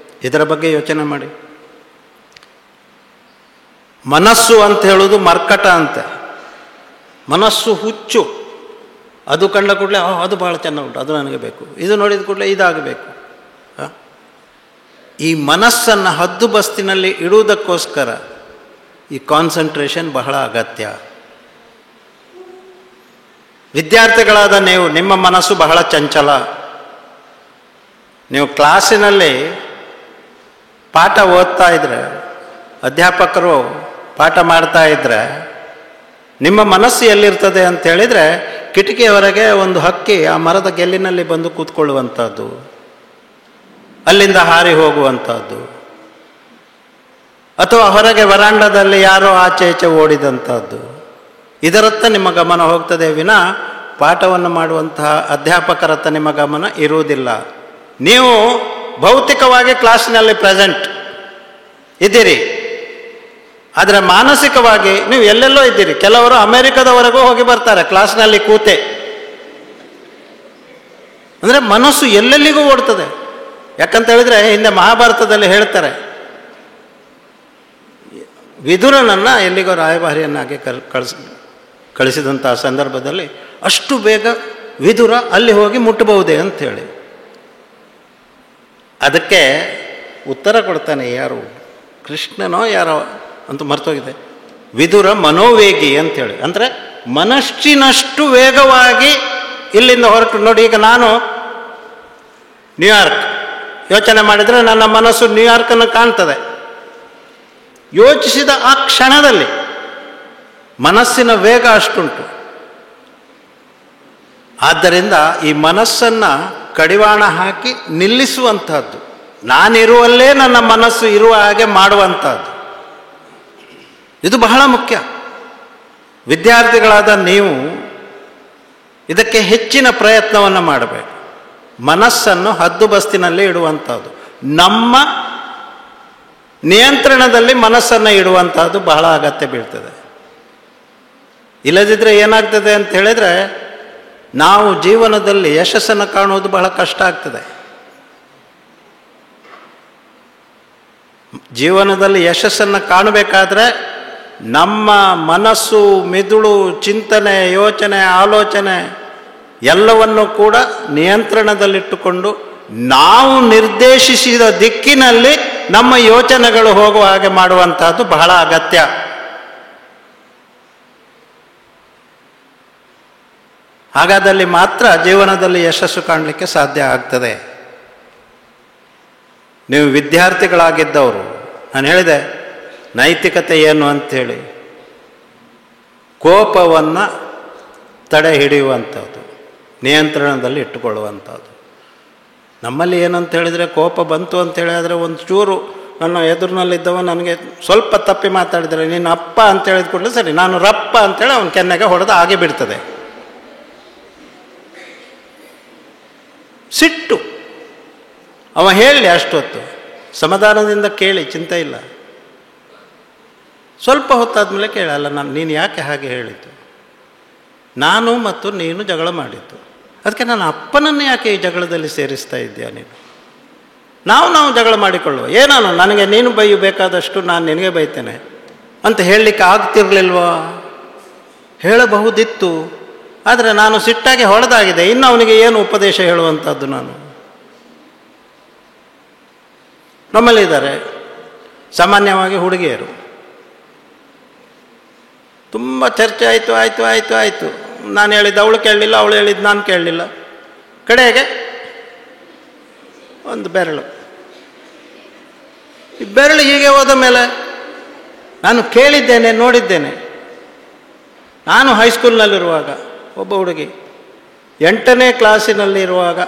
ಇದರ ಬಗ್ಗೆ ಯೋಚನೆ ಮಾಡಿ. ಮನಸ್ಸು ಅಂತ ಹೇಳೋದು ಮರ್ಕಟ ಅಂತೆ. ಮನಸ್ಸು ಹುಚ್ಚು. ಅದು ಕಂಡ ಕೂಡಲೇ ಅದು ಭಾಳ ಚೆನ್ನಾಗುಂಟು, ಅದು ನನಗೆ ಬೇಕು, ಇದು ನೋಡಿದ ಕೂಡಲೇ ಇದಾಗಬೇಕು. ಈ ಮನಸ್ಸನ್ನು ಹದ್ದು ಬಸ್ತಿನಲ್ಲಿ ಇಡುವುದಕ್ಕೋಸ್ಕರ ಈ ಕಾನ್ಸಂಟ್ರೇಷನ್ ಬಹಳ ಅಗತ್ಯ. ವಿದ್ಯಾರ್ಥಿಗಳಾದ ನೀವು, ನಿಮ್ಮ ಮನಸ್ಸು ಬಹಳ ಚಂಚಲ. ನೀವು ಕ್ಲಾಸಿನಲ್ಲಿ ಪಾಠ ಓದ್ತಾ ಇದ್ರೆ, ಅಧ್ಯಾಪಕರು ಪಾಠ ಮಾಡ್ತಾ ಇದ್ರೆ ನಿಮ್ಮ ಮನಸ್ಸು ಎಲ್ಲಿರ್ತದೆ ಅಂತ ಹೇಳಿದರೆ, ಕಿಟಕಿ ಹೊರಗೆ ಒಂದು ಹಕ್ಕಿ ಆ ಮರದ ಗೆಲ್ಲಿನಲ್ಲಿ ಬಂದು ಕೂತ್ಕೊಳ್ಳುವಂಥದ್ದು, ಅಲ್ಲಿಂದ ಹಾರಿ ಹೋಗುವಂಥದ್ದು, ಅಥವಾ ಹೊರಗೆ ವರಾಂಡದಲ್ಲಿ ಯಾರೋ ಆಚೆ ಈಚೆ ಓಡಿದಂಥದ್ದು, ಇದರತ್ತ ನಿಮ್ಮ ಗಮನ ಹೋಗ್ತದೆ ವಿನ ಪಾಠವನ್ನು ಮಾಡುವಂತಹ ಅಧ್ಯಾಪಕರತ್ತ ನಿಮ್ಮ ಗಮನ ಇರುವುದಿಲ್ಲ. ನೀವು ಭೌತಿಕವಾಗಿ ಕ್ಲಾಸಿನಲ್ಲಿ ಪ್ರೆಸೆಂಟ್ ಇದ್ದೀರಿ, ಆದರೆ ಮಾನಸಿಕವಾಗಿ ನೀವು ಎಲ್ಲೆಲ್ಲೋ ಇದ್ದೀರಿ. ಕೆಲವರು ಅಮೆರಿಕದವರೆಗೂ ಹೋಗಿ ಬರ್ತಾರೆ ಕ್ಲಾಸ್ನಲ್ಲಿ ಕೂತೆ. ಅಂದರೆ ಮನಸ್ಸು ಎಲ್ಲೆಲ್ಲಿಗೂ ಓಡ್ತದೆ. ಯಾಕಂತ ಹೇಳಿದ್ರೆ ಹಿಂದೆ ಮಹಾಭಾರತದಲ್ಲಿ ಹೇಳ್ತಾರೆ, ವಿದುರನನ್ನು ಎಲ್ಲಿಗೋ ರಾಯಭಾರಿಯನ್ನಾಗಿ ಕಳಿಸಿದಂತಹ ಸಂದರ್ಭದಲ್ಲಿ ಅಷ್ಟು ಬೇಗ ವಿದುರ ಅಲ್ಲಿ ಹೋಗಿ ಮುಟ್ಟಬಹುದೇ ಅಂಥೇಳಿ. ಅದಕ್ಕೆ ಉತ್ತರ ಕೊಡ್ತಾನೆ ಯಾರು, ಕೃಷ್ಣನೋ ಯಾರೋ ಅಂತೂ ಮರ್ತೋಗಿದೆ. ವಿದುರ ಮನೋವೇಗಿ ಅಂಥೇಳಿ, ಅಂದರೆ ಮನಸ್ಸಿನಷ್ಟು ವೇಗವಾಗಿ ಇಲ್ಲಿಂದ ಹೊರಟು. ನೋಡಿ, ಈಗ ನಾನು ನ್ಯೂಯಾರ್ಕ್ ಯೋಚನೆ ಮಾಡಿದರೆ ನನ್ನ ಮನಸ್ಸು ನ್ಯೂಯಾರ್ಕನ್ನು ಕಾಣ್ತದೆ. ಯೋಚಿಸಿದ ಆ ಕ್ಷಣದಲ್ಲಿ ಮನಸ್ಸಿನ ವೇಗ ಅಷ್ಟುಂಟು. ಆದ್ದರಿಂದ ಈ ಮನಸ್ಸನ್ನು ಕಡಿವಾಣ ಹಾಕಿ ನಿಲ್ಲಿಸುವಂಥದ್ದು, ನಾನಿರುವಲ್ಲೇ ನನ್ನ ಮನಸ್ಸು ಇರುವ ಹಾಗೆ ಮಾಡುವಂಥದ್ದು, ಇದು ಬಹಳ ಮುಖ್ಯ. ವಿದ್ಯಾರ್ಥಿಗಳಾದ ನೀವು ಇದಕ್ಕೆ ಹೆಚ್ಚಿನ ಪ್ರಯತ್ನವನ್ನು ಮಾಡಬೇಕು. ಮನಸ್ಸನ್ನು ಹದ್ದುಬಸ್ತಿನಲ್ಲಿ ಇಡುವಂಥದ್ದು, ನಮ್ಮ ನಿಯಂತ್ರಣದಲ್ಲಿ ಮನಸ್ಸನ್ನು ಇಡುವಂಥದ್ದು ಬಹಳ ಅಗತ್ಯ ಬೀಳ್ತದೆ. ಇಲ್ಲದಿದ್ದರೆ ಏನಾಗ್ತದೆ ಅಂತ ಹೇಳಿದರೆ, ನಾವು ಜೀವನದಲ್ಲಿ ಯಶಸ್ಸನ್ನು ಕಾಣುವುದು ಬಹಳ ಕಷ್ಟ ಆಗ್ತದೆ. ಜೀವನದಲ್ಲಿ ಯಶಸ್ಸನ್ನು ಕಾಣಬೇಕಾದ್ರೆ ನಮ್ಮ ಮನಸ್ಸು, ಮಿದುಳು, ಚಿಂತನೆ, ಯೋಚನೆ, ಆಲೋಚನೆ ಎಲ್ಲವನ್ನು ಕೂಡ ನಿಯಂತ್ರಣದಲ್ಲಿಟ್ಟುಕೊಂಡು ನಾವು ನಿರ್ದೇಶಿಸಿದ ದಿಕ್ಕಿನಲ್ಲಿ ನಮ್ಮ ಯೋಚನೆಗಳು ಹೋಗುವ ಹಾಗೆ ಮಾಡುವಂತಹದ್ದು ಬಹಳ ಅಗತ್ಯ. ಹಾಗಾದಲ್ಲಿ ಮಾತ್ರ ಜೀವನದಲ್ಲಿ ಯಶಸ್ಸು ಕಾಣಲಿಕ್ಕೆ ಸಾಧ್ಯ ಆಗ್ತದೆ. ನೀವು ವಿದ್ಯಾರ್ಥಿಗಳಾಗಿದ್ದವರು, ನಾನು ಹೇಳಿದೆ ನೈತಿಕತೆ ಏನು ಅಂಥೇಳಿ, ಕೋಪವನ್ನು ತಡೆ ಹಿಡಿಯುವಂಥದ್ದು, ನಿಯಂತ್ರಣದಲ್ಲಿ ಇಟ್ಟುಕೊಳ್ಳುವಂಥದ್ದು. ನಮ್ಮಲ್ಲಿ ಏನಂತ ಹೇಳಿದರೆ, ಕೋಪ ಬಂತು ಅಂತೇಳಿ ಆದರೆ ಒಂದು ಚೂರು ನನ್ನ ಎದುರಿನಲ್ಲಿದ್ದವ ನನಗೆ ಸ್ವಲ್ಪ ತಪ್ಪಿ ಮಾತಾಡಿದರೆ, ನೀನು ಅಪ್ಪ ಅಂತ ಹೇಳಿದ ಕೂಡಲೇ ಸರಿ, ನಾನು ರಪ್ಪ ಅಂತೇಳಿ ಅವನ ಕೆನ್ನೆಗೆ ಹೊಡೆದು ಆಗಿ ಬಿಡ್ತದೆ. ಸಿಟ್ಟು ಅವ ಹೇಳಲಿ, ಅಷ್ಟೊತ್ತು ಸಮಾಧಾನದಿಂದ ಕೇಳಿ, ಚಿಂತೆ ಇಲ್ಲ. ಸ್ವಲ್ಪ ಹೊತ್ತಾದ್ಮೇಲೆ ಕೇಳಲ್ಲ, ನೀನು ಯಾಕೆ ಹಾಗೆ ಹೇಳಿದ್ದು, ನಾನು ಮತ್ತು ನೀನು ಜಗಳ ಮಾಡಿದ್ದು, ಅದಕ್ಕೆ ನನ್ನ ಅಪ್ಪನನ್ನೇ ಯಾಕೆ ಈ ಜಗಳದಲ್ಲಿ ಸೇರಿಸ್ತಾ ಇದ್ದೀಯ ನೀನು, ನಾವು ಜಗಳ ಮಾಡಿಕೊಳ್ಳುವ, ಏನಾನು ನನಗೆ ನೀನು ಬೈಯಬೇಕಾದಷ್ಟು ನಾನು ನಿನಗೆ ಬೈತೇನೆ ಅಂತ ಹೇಳಲಿಕ್ಕೆ ಆಗ್ತಿರ್ಲಿಲ್ವಾ? ಹೇಳಬಹುದಿತ್ತು, ಆದರೆ ನಾನು ಸಿಟ್ಟಾಗಿ ಹೊಡೆದಾಗಿದೆ, ಇನ್ನು ಅವನಿಗೆ ಏನು ಉಪದೇಶ ಹೇಳುವಂಥದ್ದು ನಾನು? ನಮ್ಮಲ್ಲಿದ್ದಾರೆ ಸಾಮಾನ್ಯವಾಗಿ ಹುಡುಗಿಯರು, ತುಂಬ ಚರ್ಚೆ ಆಯಿತು, ನಾನು ಹೇಳಿದ್ದು ಅವಳು ಕೇಳಲಿಲ್ಲ, ಅವಳು ಹೇಳಿದ್ದು ನಾನು ಕೇಳಲಿಲ್ಲ, ಕಡೆಗೆ ಒಂದು ಬೆರಳು, ಈ ಬೆರಳು ಹೀಗೆ ಹೋದ ಮೇಲೆ ನಾನು ಕೇಳಿದ್ದೇನೆ, ನೋಡಿದ್ದೇನೆ. ನಾನು ಹೈಸ್ಕೂಲ್ನಲ್ಲಿರುವಾಗ ಒಬ್ಬ ಹುಡುಗಿ 8ನೇ ಕ್ಲಾಸಿನಲ್ಲಿರುವಾಗ,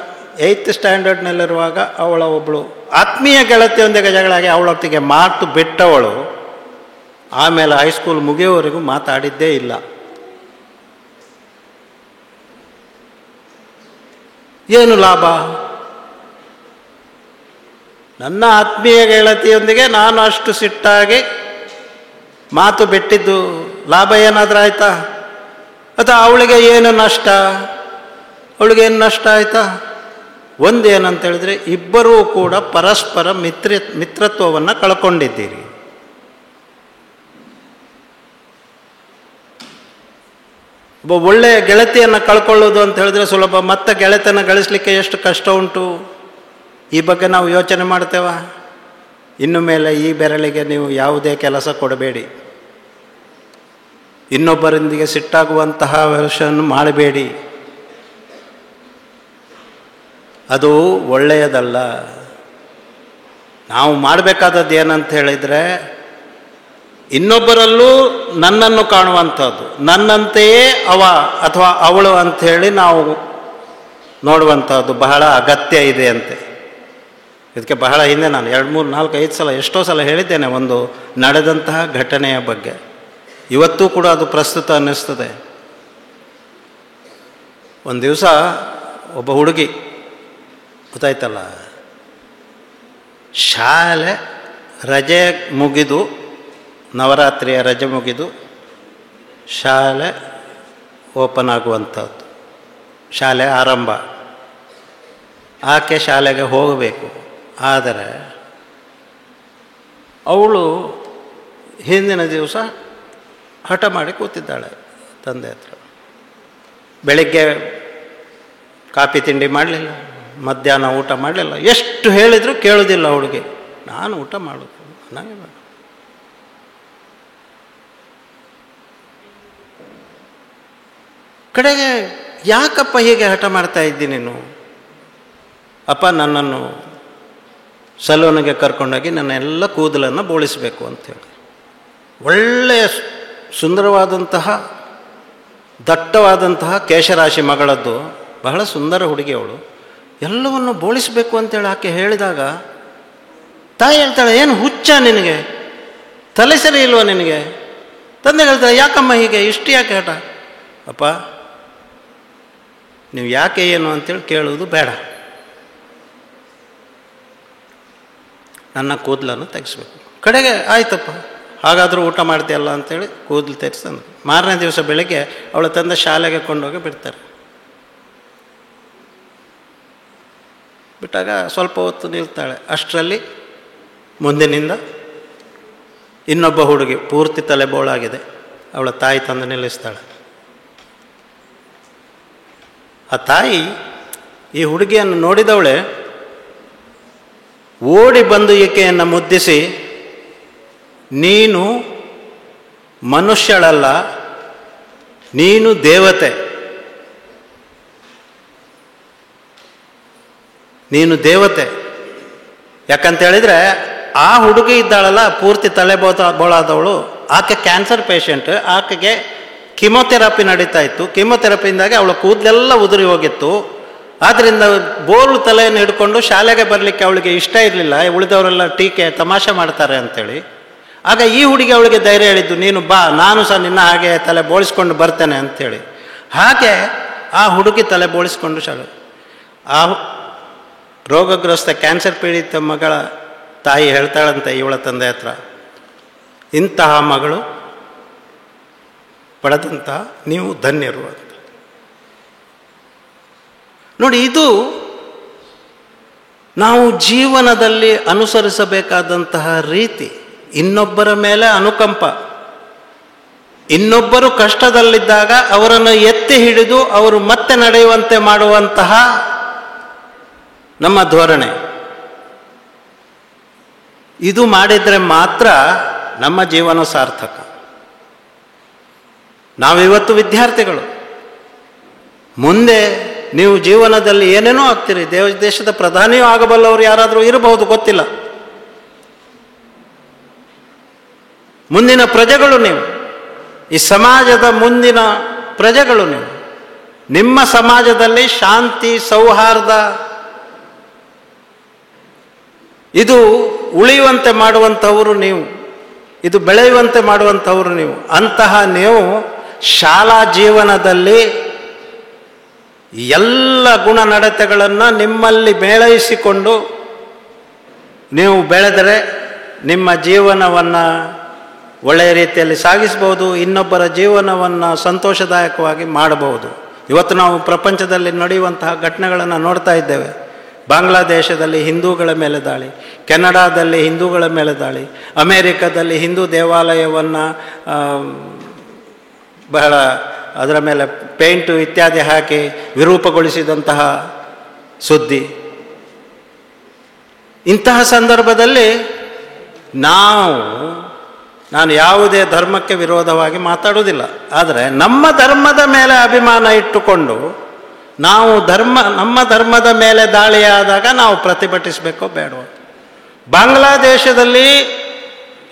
8th ಸ್ಟ್ಯಾಂಡರ್ಡ್ನಲ್ಲಿರುವಾಗ ಅವಳ ಒಬ್ಬಳು ಆತ್ಮೀಯ ಗೆಳತಿಯೊಂದಿಗೆ ಜಗಳಾಗಿ ಅವಳೊತ್ತಿಗೆ ಮಾತು ಬಿಟ್ಟವಳು ಆಮೇಲೆ ಹೈಸ್ಕೂಲ್ ಮುಗಿಯುವವರೆಗೂ ಮಾತಾಡಿದ್ದೇ ಇಲ್ಲ. ಏನು ಲಾಭ? ನನ್ನ ಆತ್ಮೀಯ ಗೆಳತಿಯೊಂದಿಗೆ ನಾನು ಅಷ್ಟು ಸಿಟ್ಟಾಗಿ ಮಾತು ಬಿಟ್ಟಿದ್ದು ಲಾಭ ಏನಾದರೂ ಆಯ್ತಾ? ಅಥವಾ ಅವಳಿಗೆ ಏನು ನಷ್ಟ? ಅವಳಿಗೇನು ನಷ್ಟ ಆಯ್ತಾ? ಒಂದೇನಂತ ಹೇಳಿದ್ರೆ, ಇಬ್ಬರೂ ಕೂಡ ಪರಸ್ಪರ ಮಿತ್ರತ್ವವನ್ನು ಕಳ್ಕೊಂಡಿದ್ದೀರಿ. ಒಬ್ಬ ಒಳ್ಳೆಯ ಗೆಳತಿಯನ್ನು ಕಳ್ಕೊಳ್ಳೋದು ಅಂತ ಹೇಳಿದ್ರೆ ಸುಲಭ, ಮತ್ತೆ ಗೆಳೆತನ ಗಳಿಸಲಿಕ್ಕೆ ಎಷ್ಟು ಕಷ್ಟ ಉಂಟು, ಈ ಬಗ್ಗೆ ನಾವು ಯೋಚನೆ ಮಾಡ್ತೇವ? ಇನ್ನು ಮೇಲೆ ಈ ಬೆರಳಿಗೆ ನೀವು ಯಾವುದೇ ಕೆಲಸ ಕೊಡಬೇಡಿ, ಇನ್ನೊಬ್ಬರೊಂದಿಗೆ ಸಿಟ್ಟಾಗುವಂತಹ ವ್ಯವಸ್ಥೆಯನ್ನು ಮಾಡಬೇಡಿ, ಅದು ಒಳ್ಳೆಯದಲ್ಲ. ನಾವು ಮಾಡಬೇಕಾದದ್ದು ಏನಂತ ಹೇಳಿದರೆ, ಇನ್ನೊಬ್ಬರಲ್ಲೂ ನನ್ನನ್ನು ಕಾಣುವಂಥದ್ದು, ನನ್ನಂತೆಯೇ ಅವ ಅಥವಾ ಅವಳು ಅಂಥೇಳಿ ನಾವು ನೋಡುವಂಥದ್ದು ಬಹಳ ಅಗತ್ಯ ಇದೆ ಅಂತೆ. ಇದಕ್ಕೆ ಬಹಳ ಹಿಂದೆ ನಾನು 2, 3, 4, 5 ಸಲ ಎಷ್ಟೋ ಸಲ ಹೇಳಿದ್ದೇನೆ ಒಂದು ನಡೆದಂತಹ ಘಟನೆಯ ಬಗ್ಗೆ. ಇವತ್ತೂ ಕೂಡ ಅದು ಪ್ರಸ್ತುತ ಅನ್ನಿಸ್ತದೆ. ಒಂದು ದಿವಸ ಒಬ್ಬ ಹುಡುಗಿ ಗೊತ್ತಾಯ್ತಲ್ಲ, ಶಾಲೆ ರಜೆ ಮುಗಿದು, ನವರಾತ್ರಿಯ ರಜೆ ಮುಗಿದು ಶಾಲೆ ಓಪನ್ ಆಗುವಂಥದ್ದು, ಶಾಲೆ ಆರಂಭ. ಆಕೆ ಶಾಲೆಗೆ ಹೋಗಬೇಕು. ಆದರೆ ಅವಳು ಹಿಂದಿನ ದಿವಸ ಹಠ ಮಾಡಿ ಕೂತಿದ್ದಾಳೆ ತಂದೆ ಹತ್ರ. ಬೆಳಿಗ್ಗೆ ಕಾಫಿ ತಿಂಡಿ ಮಾಡಲಿಲ್ಲ, ಮಧ್ಯಾಹ್ನ ಊಟ ಮಾಡಲಿಲ್ಲ. ಎಷ್ಟು ಹೇಳಿದರೂ ಕೇಳೋದಿಲ್ಲ ಹುಡುಗಿ. ನಾನು ಊಟ ಮಾಡೋದು ನನಗೆ ಬೇಡ. ಕಡೆಗೆ ಯಾಕಪ್ಪ ಹೀಗೆ ಹಠ ಮಾಡ್ತಾ ಇದ್ದಿ ನೀನು? ಅಪ್ಪ ನನ್ನನ್ನು ಸಲೂನಿಗೆ ಕರ್ಕೊಂಡೋಗಿ ನನ್ನ ಎಲ್ಲ ಕೂದಲನ್ನು ಬೋಳಿಸಬೇಕು ಅಂಥೇಳಿ. ಒಳ್ಳೆಯ ಸುಂದರವಾದಂತಹ ದಟ್ಟವಾದಂತಹ ಕೇಶರಾಶಿ ಮಗಳದ್ದು, ಬಹಳ ಸುಂದರ ಹುಡುಗಿ ಅವಳು. ಎಲ್ಲವನ್ನು ಬೋಳಿಸಬೇಕು ಅಂತೇಳಿ ಆಕೆ ಹೇಳಿದಾಗ ತಾಯಿ ಹೇಳ್ತಾಳೆ, ಏನು ಹುಚ್ಚ ನಿನಗೆ, ತಲೆ ಸರಿ ಇಲ್ವ ನಿನಗೆ? ತಂದೆ ಹೇಳ್ತಾಳೆ, ಯಾಕಮ್ಮ ಹೀಗೆ, ಇಷ್ಟು ಯಾಕೆ ಹಠ? ಅಪ್ಪ ನೀವು ಯಾಕೆ ಏನು ಅಂತೇಳಿ ಕೇಳುವುದು ಬೇಡ, ನನ್ನ ಕೂದಲನ್ನು ತೆಗೆಸ್ಬೇಕು. ಕಡೆಗೆ ಆಯ್ತಪ್ಪ, ಹಾಗಾದರೂ ಊಟ ಮಾಡ್ತೀಯಲ್ಲ ಅಂಥೇಳಿ ಕೂದಲು ತೆಗೆಸ್ತಂದು ಮಾರನೇ ದಿವಸ ಬೆಳಗ್ಗೆ ಅವಳ ತಂದೆ ಶಾಲೆಗೆ ಕೊಂಡೋಗಿ ಬಿಡ್ತಾರೆ. ಬಿಟ್ಟಾಗ ಸ್ವಲ್ಪ ಹೊತ್ತು ನಿಲ್ತಾಳೆ. ಅಷ್ಟರಲ್ಲಿ ಮುಂದಿನಿಂದ ಇನ್ನೊಬ್ಬ ಹುಡುಗಿ ಪೂರ್ತಿ ತಲೆ ಬೋಳಾಗಿದೆ, ಅವಳ ತಾಯಿ ತಂದು ನಿಲ್ಲಿಸ್ತಾಳೆ. ಆ ತಾಯಿ ಈ ಹುಡುಗಿಯನ್ನು ನೋಡಿದವಳೆ ಓಡಿ ಬಂದು ಈಕೆಯನ್ನು ಮುದ್ದಿಸಿ, ನೀನು ಮನುಷ್ಯಳಲ್ಲ, ನೀನು ದೇವತೆ, ನೀನು ದೇವತೆ. ಯಾಕಂತೇಳಿದರೆ ಆ ಹುಡುಗಿ ಇದ್ದಾಳಲ್ಲ ಪೂರ್ತಿ ತಲೆ ಬೋಳಾದವಳು, ಆಕೆ ಕ್ಯಾನ್ಸರ್ ಪೇಷಂಟ್. ಆಕೆಗೆ ಕಿಮೊಥೆರಪಿ ನಡೀತಾ ಇತ್ತು. ಕಿಮೊಥೆರಪಿಯಿಂದಾಗಿ ಅವಳ ಕೂದಲೆಲ್ಲ ಉದುರಿ ಹೋಗಿತ್ತು. ಆದ್ದರಿಂದ ಬೋಳು ತಲೆಯನ್ನು ಹಿಡ್ಕೊಂಡು ಶಾಲೆಗೆ ಬರಲಿಕ್ಕೆ ಅವಳಿಗೆ ಇಷ್ಟ ಇರಲಿಲ್ಲ. ಉಳಿದವರೆಲ್ಲ ಟೀಕೆ ತಮಾಷೆ ಮಾಡ್ತಾರೆ ಅಂಥೇಳಿ. ಆಗ ಈ ಹುಡುಗಿ ಅವಳಿಗೆ ಧೈರ್ಯ ಹೇಳಿದ್ದು, ನೀನು ಬಾ, ನಾನು ಸಹ ನಿನ್ನ ಹಾಗೆ ತಲೆ ಬೋಳಿಸ್ಕೊಂಡು ಬರ್ತೇನೆ ಅಂಥೇಳಿ. ಹಾಗೆ ಆ ಹುಡುಗಿ ತಲೆ ಬೋಳಿಸ್ಕೊಂಡು ಶಾಲೆ, ಆ ರೋಗಗ್ರಸ್ತ ಕ್ಯಾನ್ಸರ್ ಪೀಡಿತ ಮಗಳ ತಾಯಿ ಹೇಳ್ತಾಳಂತೆ ಇವಳ ತಂದೆ ಹತ್ರ, ಇಂತಹ ಮಗಳು ಪಡೆದಂತಹ ನೀವು ಧನ್ಯರು ಅಂತ. ನೋಡಿ, ಇದು ನಾವು ಜೀವನದಲ್ಲಿ ಅನುಸರಿಸಬೇಕಾದಂತಹ ರೀತಿ. ಇನ್ನೊಬ್ಬರ ಮೇಲೆ ಅನುಕಂಪ, ಇನ್ನೊಬ್ಬರು ಕಷ್ಟದಲ್ಲಿದ್ದಾಗ ಅವರನ್ನು ಎತ್ತಿ ಹಿಡಿದು ಅವರು ಮತ್ತೆ ನಡೆಯುವಂತೆ ಮಾಡುವಂತಹ ನಮ್ಮ ಧೋರಣೆ. ಇದು ಮಾಡಿದರೆ ಮಾತ್ರ ನಮ್ಮ ಜೀವನ ಸಾರ್ಥಕ. ನಾವಿವತ್ತು ವಿದ್ಯಾರ್ಥಿಗಳು, ಮುಂದೆ ನೀವು ಜೀವನದಲ್ಲಿ ಏನೇನೋ ಆಗ್ತೀರಿ. ದೇಶದ ಪ್ರಧಾನಿಯೂ ಆಗಬಲ್ಲವರು ಯಾರಾದರೂ ಇರಬಹುದು, ಗೊತ್ತಿಲ್ಲ. ಮುಂದಿನ ಪ್ರಜೆಗಳು ನೀವು, ಈ ಸಮಾಜದ ಮುಂದಿನ ಪ್ರಜೆಗಳು ನೀವು. ನಿಮ್ಮ ಸಮಾಜದಲ್ಲಿ ಶಾಂತಿ, ಸೌಹಾರ್ದ ಇದು ಉಳಿಯುವಂತೆ ಮಾಡುವಂಥವರು ನೀವು, ಇದು ಬೆಳೆಯುವಂತೆ ಮಾಡುವಂಥವರು ನೀವು. ಅಂತಹ ನೀವು ಶಾಲಾ ಜೀವನದಲ್ಲಿ ಎಲ್ಲ ಗುಣನಡತೆಗಳನ್ನು ನಿಮ್ಮಲ್ಲಿ ಮೇಳೈಸಿಕೊಂಡು ನೀವು ಬೆಳೆದರೆ ನಿಮ್ಮ ಜೀವನವನ್ನು ಒಳ್ಳೆಯ ರೀತಿಯಲ್ಲಿ ಸಾಗಿಸಬಹುದು, ಇನ್ನೊಬ್ಬರ ಜೀವನವನ್ನು ಸಂತೋಷದಾಯಕವಾಗಿ ಮಾಡಬಹುದು. ಇವತ್ತು ನಾವು ಪ್ರಪಂಚದಲ್ಲಿ ನಡೆಯುವಂತಹ ಘಟನೆಗಳನ್ನು ನೋಡ್ತಾ ಇದ್ದೇವೆ. ಬಾಂಗ್ಲಾದೇಶದಲ್ಲಿ ಹಿಂದೂಗಳ ಮೇಲೆ ದಾಳಿ, ಕೆನಡಾದಲ್ಲಿ ಹಿಂದೂಗಳ ಮೇಲೆ ದಾಳಿ, ಅಮೇರಿಕಾದಲ್ಲಿ ಹಿಂದೂ ದೇವಾಲಯವನ್ನು ಬಹಳ ಅದರ ಮೇಲೆ ಪೇಂಟು ಇತ್ಯಾದಿ ಹಾಕಿ ವಿರೂಪಗೊಳಿಸಿದಂತಹ ಸುದ್ದಿ. ಇಂತಹ ಸಂದರ್ಭದಲ್ಲಿ ನಾನು ಯಾವುದೇ ಧರ್ಮಕ್ಕೆ ವಿರೋಧವಾಗಿ ಮಾತಾಡುವುದಿಲ್ಲ, ಆದರೆ ನಮ್ಮ ಧರ್ಮದ ಮೇಲೆ ಅಭಿಮಾನ ಇಟ್ಟುಕೊಂಡು ನಾವು ನಮ್ಮ ಧರ್ಮದ ಮೇಲೆ ದಾಳಿಯಾದಾಗ ನಾವು ಪ್ರತಿಭಟಿಸಬೇಕೋ ಬೇಡವೋ. ಬಾಂಗ್ಲಾದೇಶದಲ್ಲಿ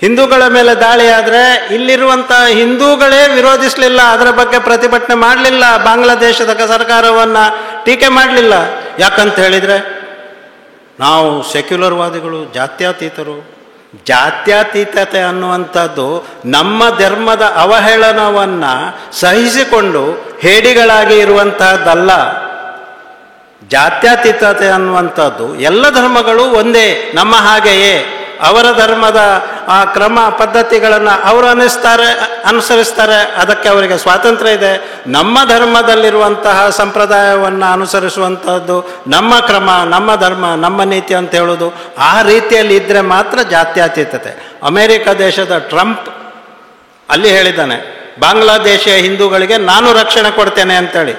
ಹಿಂದೂಗಳ ಮೇಲೆ ದಾಳಿ ಆದರೆ ಇಲ್ಲಿರುವಂಥ ಹಿಂದೂಗಳೇ ವಿರೋಧಿಸಲಿಲ್ಲ, ಅದರ ಬಗ್ಗೆ ಪ್ರತಿಭಟನೆ ಮಾಡಲಿಲ್ಲ, ಬಾಂಗ್ಲಾದೇಶದ ಸರ್ಕಾರವನ್ನು ಟೀಕೆ ಮಾಡಲಿಲ್ಲ. ಯಾಕಂತ ಹೇಳಿದರೆ ನಾವು ಸೆಕ್ಯುಲರ್ವಾದಿಗಳು, ಜಾತ್ಯತೀತರು. ಜಾತ್ಯತೀತತೆ ಅನ್ನುವಂಥದ್ದು ನಮ್ಮ ಧರ್ಮದ ಅವಹೇಳನವನ್ನು ಸಹಿಸಿಕೊಂಡು ಹೇಡಿಗಳಾಗಿ ಇರುವಂತಹದ್ದಲ್ಲ. ಜಾತ್ಯತೀತತೆ ಅನ್ನುವಂಥದ್ದು ಎಲ್ಲ ಧರ್ಮಗಳು ಒಂದೇ, ನಮ್ಮ ಹಾಗೆಯೇ ಅವರ ಧರ್ಮದ ಆ ಕ್ರಮ ಪದ್ಧತಿಗಳನ್ನು ಅವರು ಅನುಸರಿಸ್ತಾರೆ, ಅದಕ್ಕೆ ಅವರಿಗೆ ಸ್ವಾತಂತ್ರ್ಯ ಇದೆ. ನಮ್ಮ ಧರ್ಮದಲ್ಲಿರುವಂತಹ ಸಂಪ್ರದಾಯವನ್ನು ಅನುಸರಿಸುವಂಥದ್ದು ನಮ್ಮ ಕ್ರಮ, ನಮ್ಮ ಧರ್ಮ, ನಮ್ಮ ನೀತಿ ಅಂತ ಹೇಳೋದು, ಆ ರೀತಿಯಲ್ಲಿ ಇದ್ದರೆ ಮಾತ್ರ ಜಾತ್ಯತೀತತೆ. ಅಮೇರಿಕ ದೇಶದ ಟ್ರಂಪ್ ಅಲ್ಲಿ ಹೇಳಿದ್ದಾನೆ, ಬಾಂಗ್ಲಾದೇಶೀಯ ಹಿಂದೂಗಳಿಗೆ ನಾನು ರಕ್ಷಣೆ ಕೊಡ್ತೇನೆ ಅಂತೇಳಿ.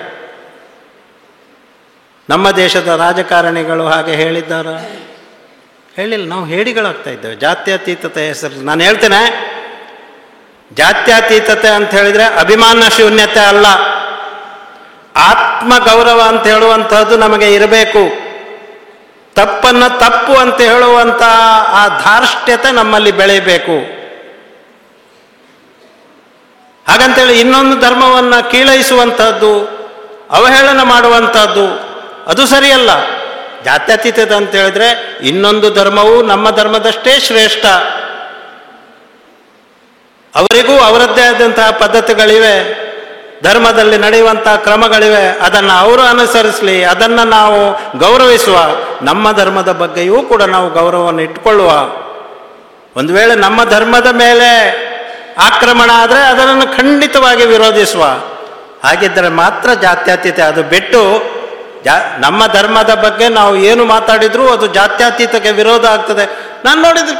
ನಮ್ಮ ದೇಶದ ರಾಜಕಾರಣಿಗಳು ಹಾಗೆ ಹೇಳಿದ್ದಾರ? ಹೇಳಿಲ್ಲ. ನಾವು ಹೇಡಿಗಳಾಗ್ತಾ ಇದ್ದೇವೆ ಜಾತ್ಯತೀತತೆ ಹೆಸರು. ನಾನು ಹೇಳ್ತೇನೆ, ಜಾತ್ಯತೀತತೆ ಅಂತ ಹೇಳಿದರೆ ಅಭಿಮಾನ ಶೂನ್ಯತೆ ಅಲ್ಲ, ಆತ್ಮಗೌರವ ಅಂತ ಹೇಳುವಂಥದ್ದು ನಮಗೆ ಇರಬೇಕು. ತಪ್ಪನ್ನು ತಪ್ಪು ಅಂತ ಹೇಳುವಂಥ ಆ ಧಾರ್ಷ್ಟ್ಯತೆ ನಮ್ಮಲ್ಲಿ ಬೆಳೆಯಬೇಕು. ಹಾಗಂತೇಳಿ ಇನ್ನೊಂದು ಧರ್ಮವನ್ನು ಕೀಳೈಸುವಂಥದ್ದು, ಅವಹೇಳನ ಮಾಡುವಂಥದ್ದು ಅದು ಸರಿಯಲ್ಲ. ಜಾತ್ಯತೀತತೆ ಅಂತ ಹೇಳಿದ್ರೆ ಇನ್ನೊಂದು ಧರ್ಮವು ನಮ್ಮ ಧರ್ಮದಷ್ಟೇ ಶ್ರೇಷ್ಠ, ಅವರಿಗೂ ಅವರದ್ದೇ ಆದಂತಹ ಪದ್ಧತಿಗಳಿವೆ, ಧರ್ಮದಲ್ಲಿ ನಡೆಯುವಂತಹ ಕ್ರಮಗಳಿವೆ, ಅದನ್ನು ಅವರು ಅನುಸರಿಸಲಿ, ಅದನ್ನು ನಾವು ಗೌರವಿಸುವ. ನಮ್ಮ ಧರ್ಮದ ಬಗ್ಗೆಯೂ ಕೂಡ ನಾವು ಗೌರವವನ್ನು ಇಟ್ಟುಕೊಳ್ಳುವ. ಒಂದು ವೇಳೆ ನಮ್ಮ ಧರ್ಮದ ಮೇಲೆ ಆಕ್ರಮಣ ಆದರೆ ಅದನ್ನು ಖಂಡಿತವಾಗಿ ವಿರೋಧಿಸುವ. ಹಾಗಿದ್ದರೆ ಮಾತ್ರ ಜಾತ್ಯತೀತ. ಅದು ಬಿಟ್ಟು ನಮ್ಮ ಧರ್ಮದ ಬಗ್ಗೆ ನಾವು ಏನು ಮಾತಾಡಿದ್ರೂ ಅದು ಜಾತ್ಯತೀತಕ್ಕೆ ವಿರೋಧ ಆಗ್ತದೆ. ನಾನು ನೋಡಿದ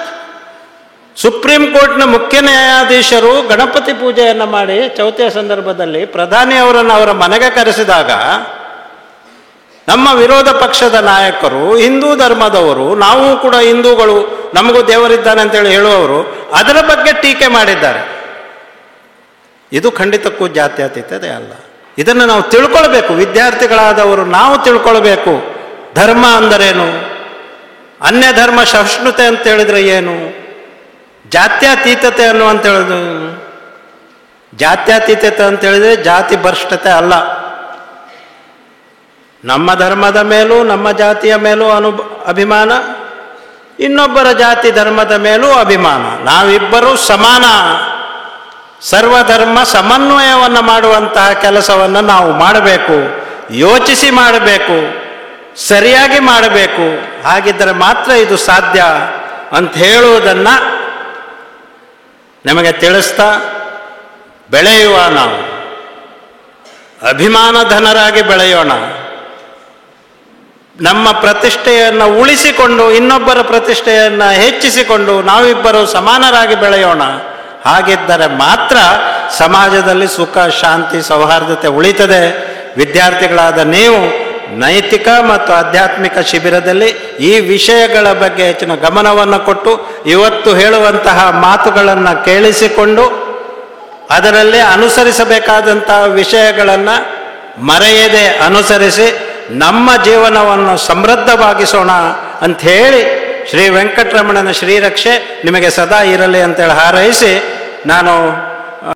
ಸುಪ್ರೀಂ ಕೋರ್ಟ್ನ ಮುಖ್ಯ ನ್ಯಾಯಾಧೀಶರು ಗಣಪತಿ ಪೂಜೆಯನ್ನು ಮಾಡಿ ಚೌತಿಯ ಸಂದರ್ಭದಲ್ಲಿ ಪ್ರಧಾನಿಯವರನ್ನು ಅವರ ಮನೆಗೆ ಕರೆಸಿದಾಗ ನಮ್ಮ ವಿರೋಧ ಪಕ್ಷದ ನಾಯಕರು, ಹಿಂದೂ ಧರ್ಮದವರು, ನಾವು ಕೂಡ ಹಿಂದೂಗಳು, ನಮಗೂ ದೇವರಿದ್ದಾನೆ ಅಂತೇಳಿ ಹೇಳುವವರು ಅದರ ಬಗ್ಗೆ ಟೀಕೆ ಮಾಡಿದ್ದಾರೆ. ಇದು ಖಂಡಿತಕ್ಕೂ ಜಾತ್ಯತೀತತೆ ಅಲ್ಲ. ಇದನ್ನು ನಾವು ತಿಳ್ಕೊಳ್ಬೇಕು. ವಿದ್ಯಾರ್ಥಿಗಳಾದವರು ನಾವು ತಿಳ್ಕೊಳ್ಬೇಕು. ಧರ್ಮ ಅಂದರೇನು, ಅನ್ಯ ಧರ್ಮ ಸಹಿಷ್ಣುತೆ ಅಂತ ಹೇಳಿದ್ರೆ ಏನು, ಜಾತ್ಯತೀತತೆ ಅನ್ನುವಂತ ಹೇಳೋದು. ಜಾತ್ಯತೀತತೆ ಅಂತ ಹೇಳಿದ್ರೆ ಜಾತಿ ಭ್ರಷ್ಟತೆ ಅಲ್ಲ. ನಮ್ಮ ಧರ್ಮದ ಮೇಲೂ ನಮ್ಮ ಜಾತಿಯ ಮೇಲೂ ಅಭಿಮಾನ, ಇನ್ನೊಬ್ಬರ ಜಾತಿ ಧರ್ಮದ ಮೇಲೂ ಅಭಿಮಾನ. ನಾವಿಬ್ಬರೂ ಸಮಾನ. ಸರ್ವಧರ್ಮ ಸಮನ್ವಯವನ್ನು ಮಾಡುವಂತಹ ಕೆಲಸವನ್ನು ನಾವು ಮಾಡಬೇಕು, ಯೋಚಿಸಿ ಮಾಡಬೇಕು, ಸರಿಯಾಗಿ ಮಾಡಬೇಕು. ಹಾಗಿದ್ದರೆ ಮಾತ್ರ ಇದು ಸಾಧ್ಯ ಅಂತ ಹೇಳುವುದನ್ನು ನಮಗೆ ತಿಳಿಸ್ತಾ ಬೆಳೆಯುವ. ನಾವು ಅಭಿಮಾನಧನರಾಗಿ ಬೆಳೆಯೋಣ. ನಮ್ಮ ಪ್ರತಿಷ್ಠೆಯನ್ನು ಉಳಿಸಿಕೊಂಡು ಇನ್ನೊಬ್ಬರ ಪ್ರತಿಷ್ಠೆಯನ್ನು ಹೆಚ್ಚಿಸಿಕೊಂಡು ನಾವಿಬ್ಬರು ಸಮಾನರಾಗಿ ಬೆಳೆಯೋಣ. ಹಾಗಿದ್ದರೆ ಮಾತ್ರ ಸಮಾಜದಲ್ಲಿ ಸುಖ, ಶಾಂತಿ, ಸೌಹಾರ್ದತೆ ಉಳಿತದೆ. ವಿದ್ಯಾರ್ಥಿಗಳಾದ ನೀವು ನೈತಿಕ ಮತ್ತು ಆಧ್ಯಾತ್ಮಿಕ ಶಿಬಿರದಲ್ಲಿ ಈ ವಿಷಯಗಳ ಬಗ್ಗೆ ಹೆಚ್ಚಿನ ಗಮನವನ್ನು ಕೊಟ್ಟು ಇವತ್ತು ಹೇಳುವಂತಹ ಮಾತುಗಳನ್ನು ಕೇಳಿಸಿಕೊಂಡು ಅದರಲ್ಲಿ ಅನುಸರಿಸಬೇಕಾದಂತಹ ವಿಷಯಗಳನ್ನು ಮರೆಯದೆ ಅನುಸರಿಸಿ ನಮ್ಮ ಜೀವನವನ್ನು ಸಮೃದ್ಧವಾಗಿಸೋಣ ಅಂಥೇಳಿ ಶ್ರೀ ವೆಂಕಟರಮಣನ ಶ್ರೀರಕ್ಷೆ ನಿಮಗೆ ಸದಾ ಇರಲಿ ಅಂತೇಳಿ ಹಾರೈಸಿ ನಾನು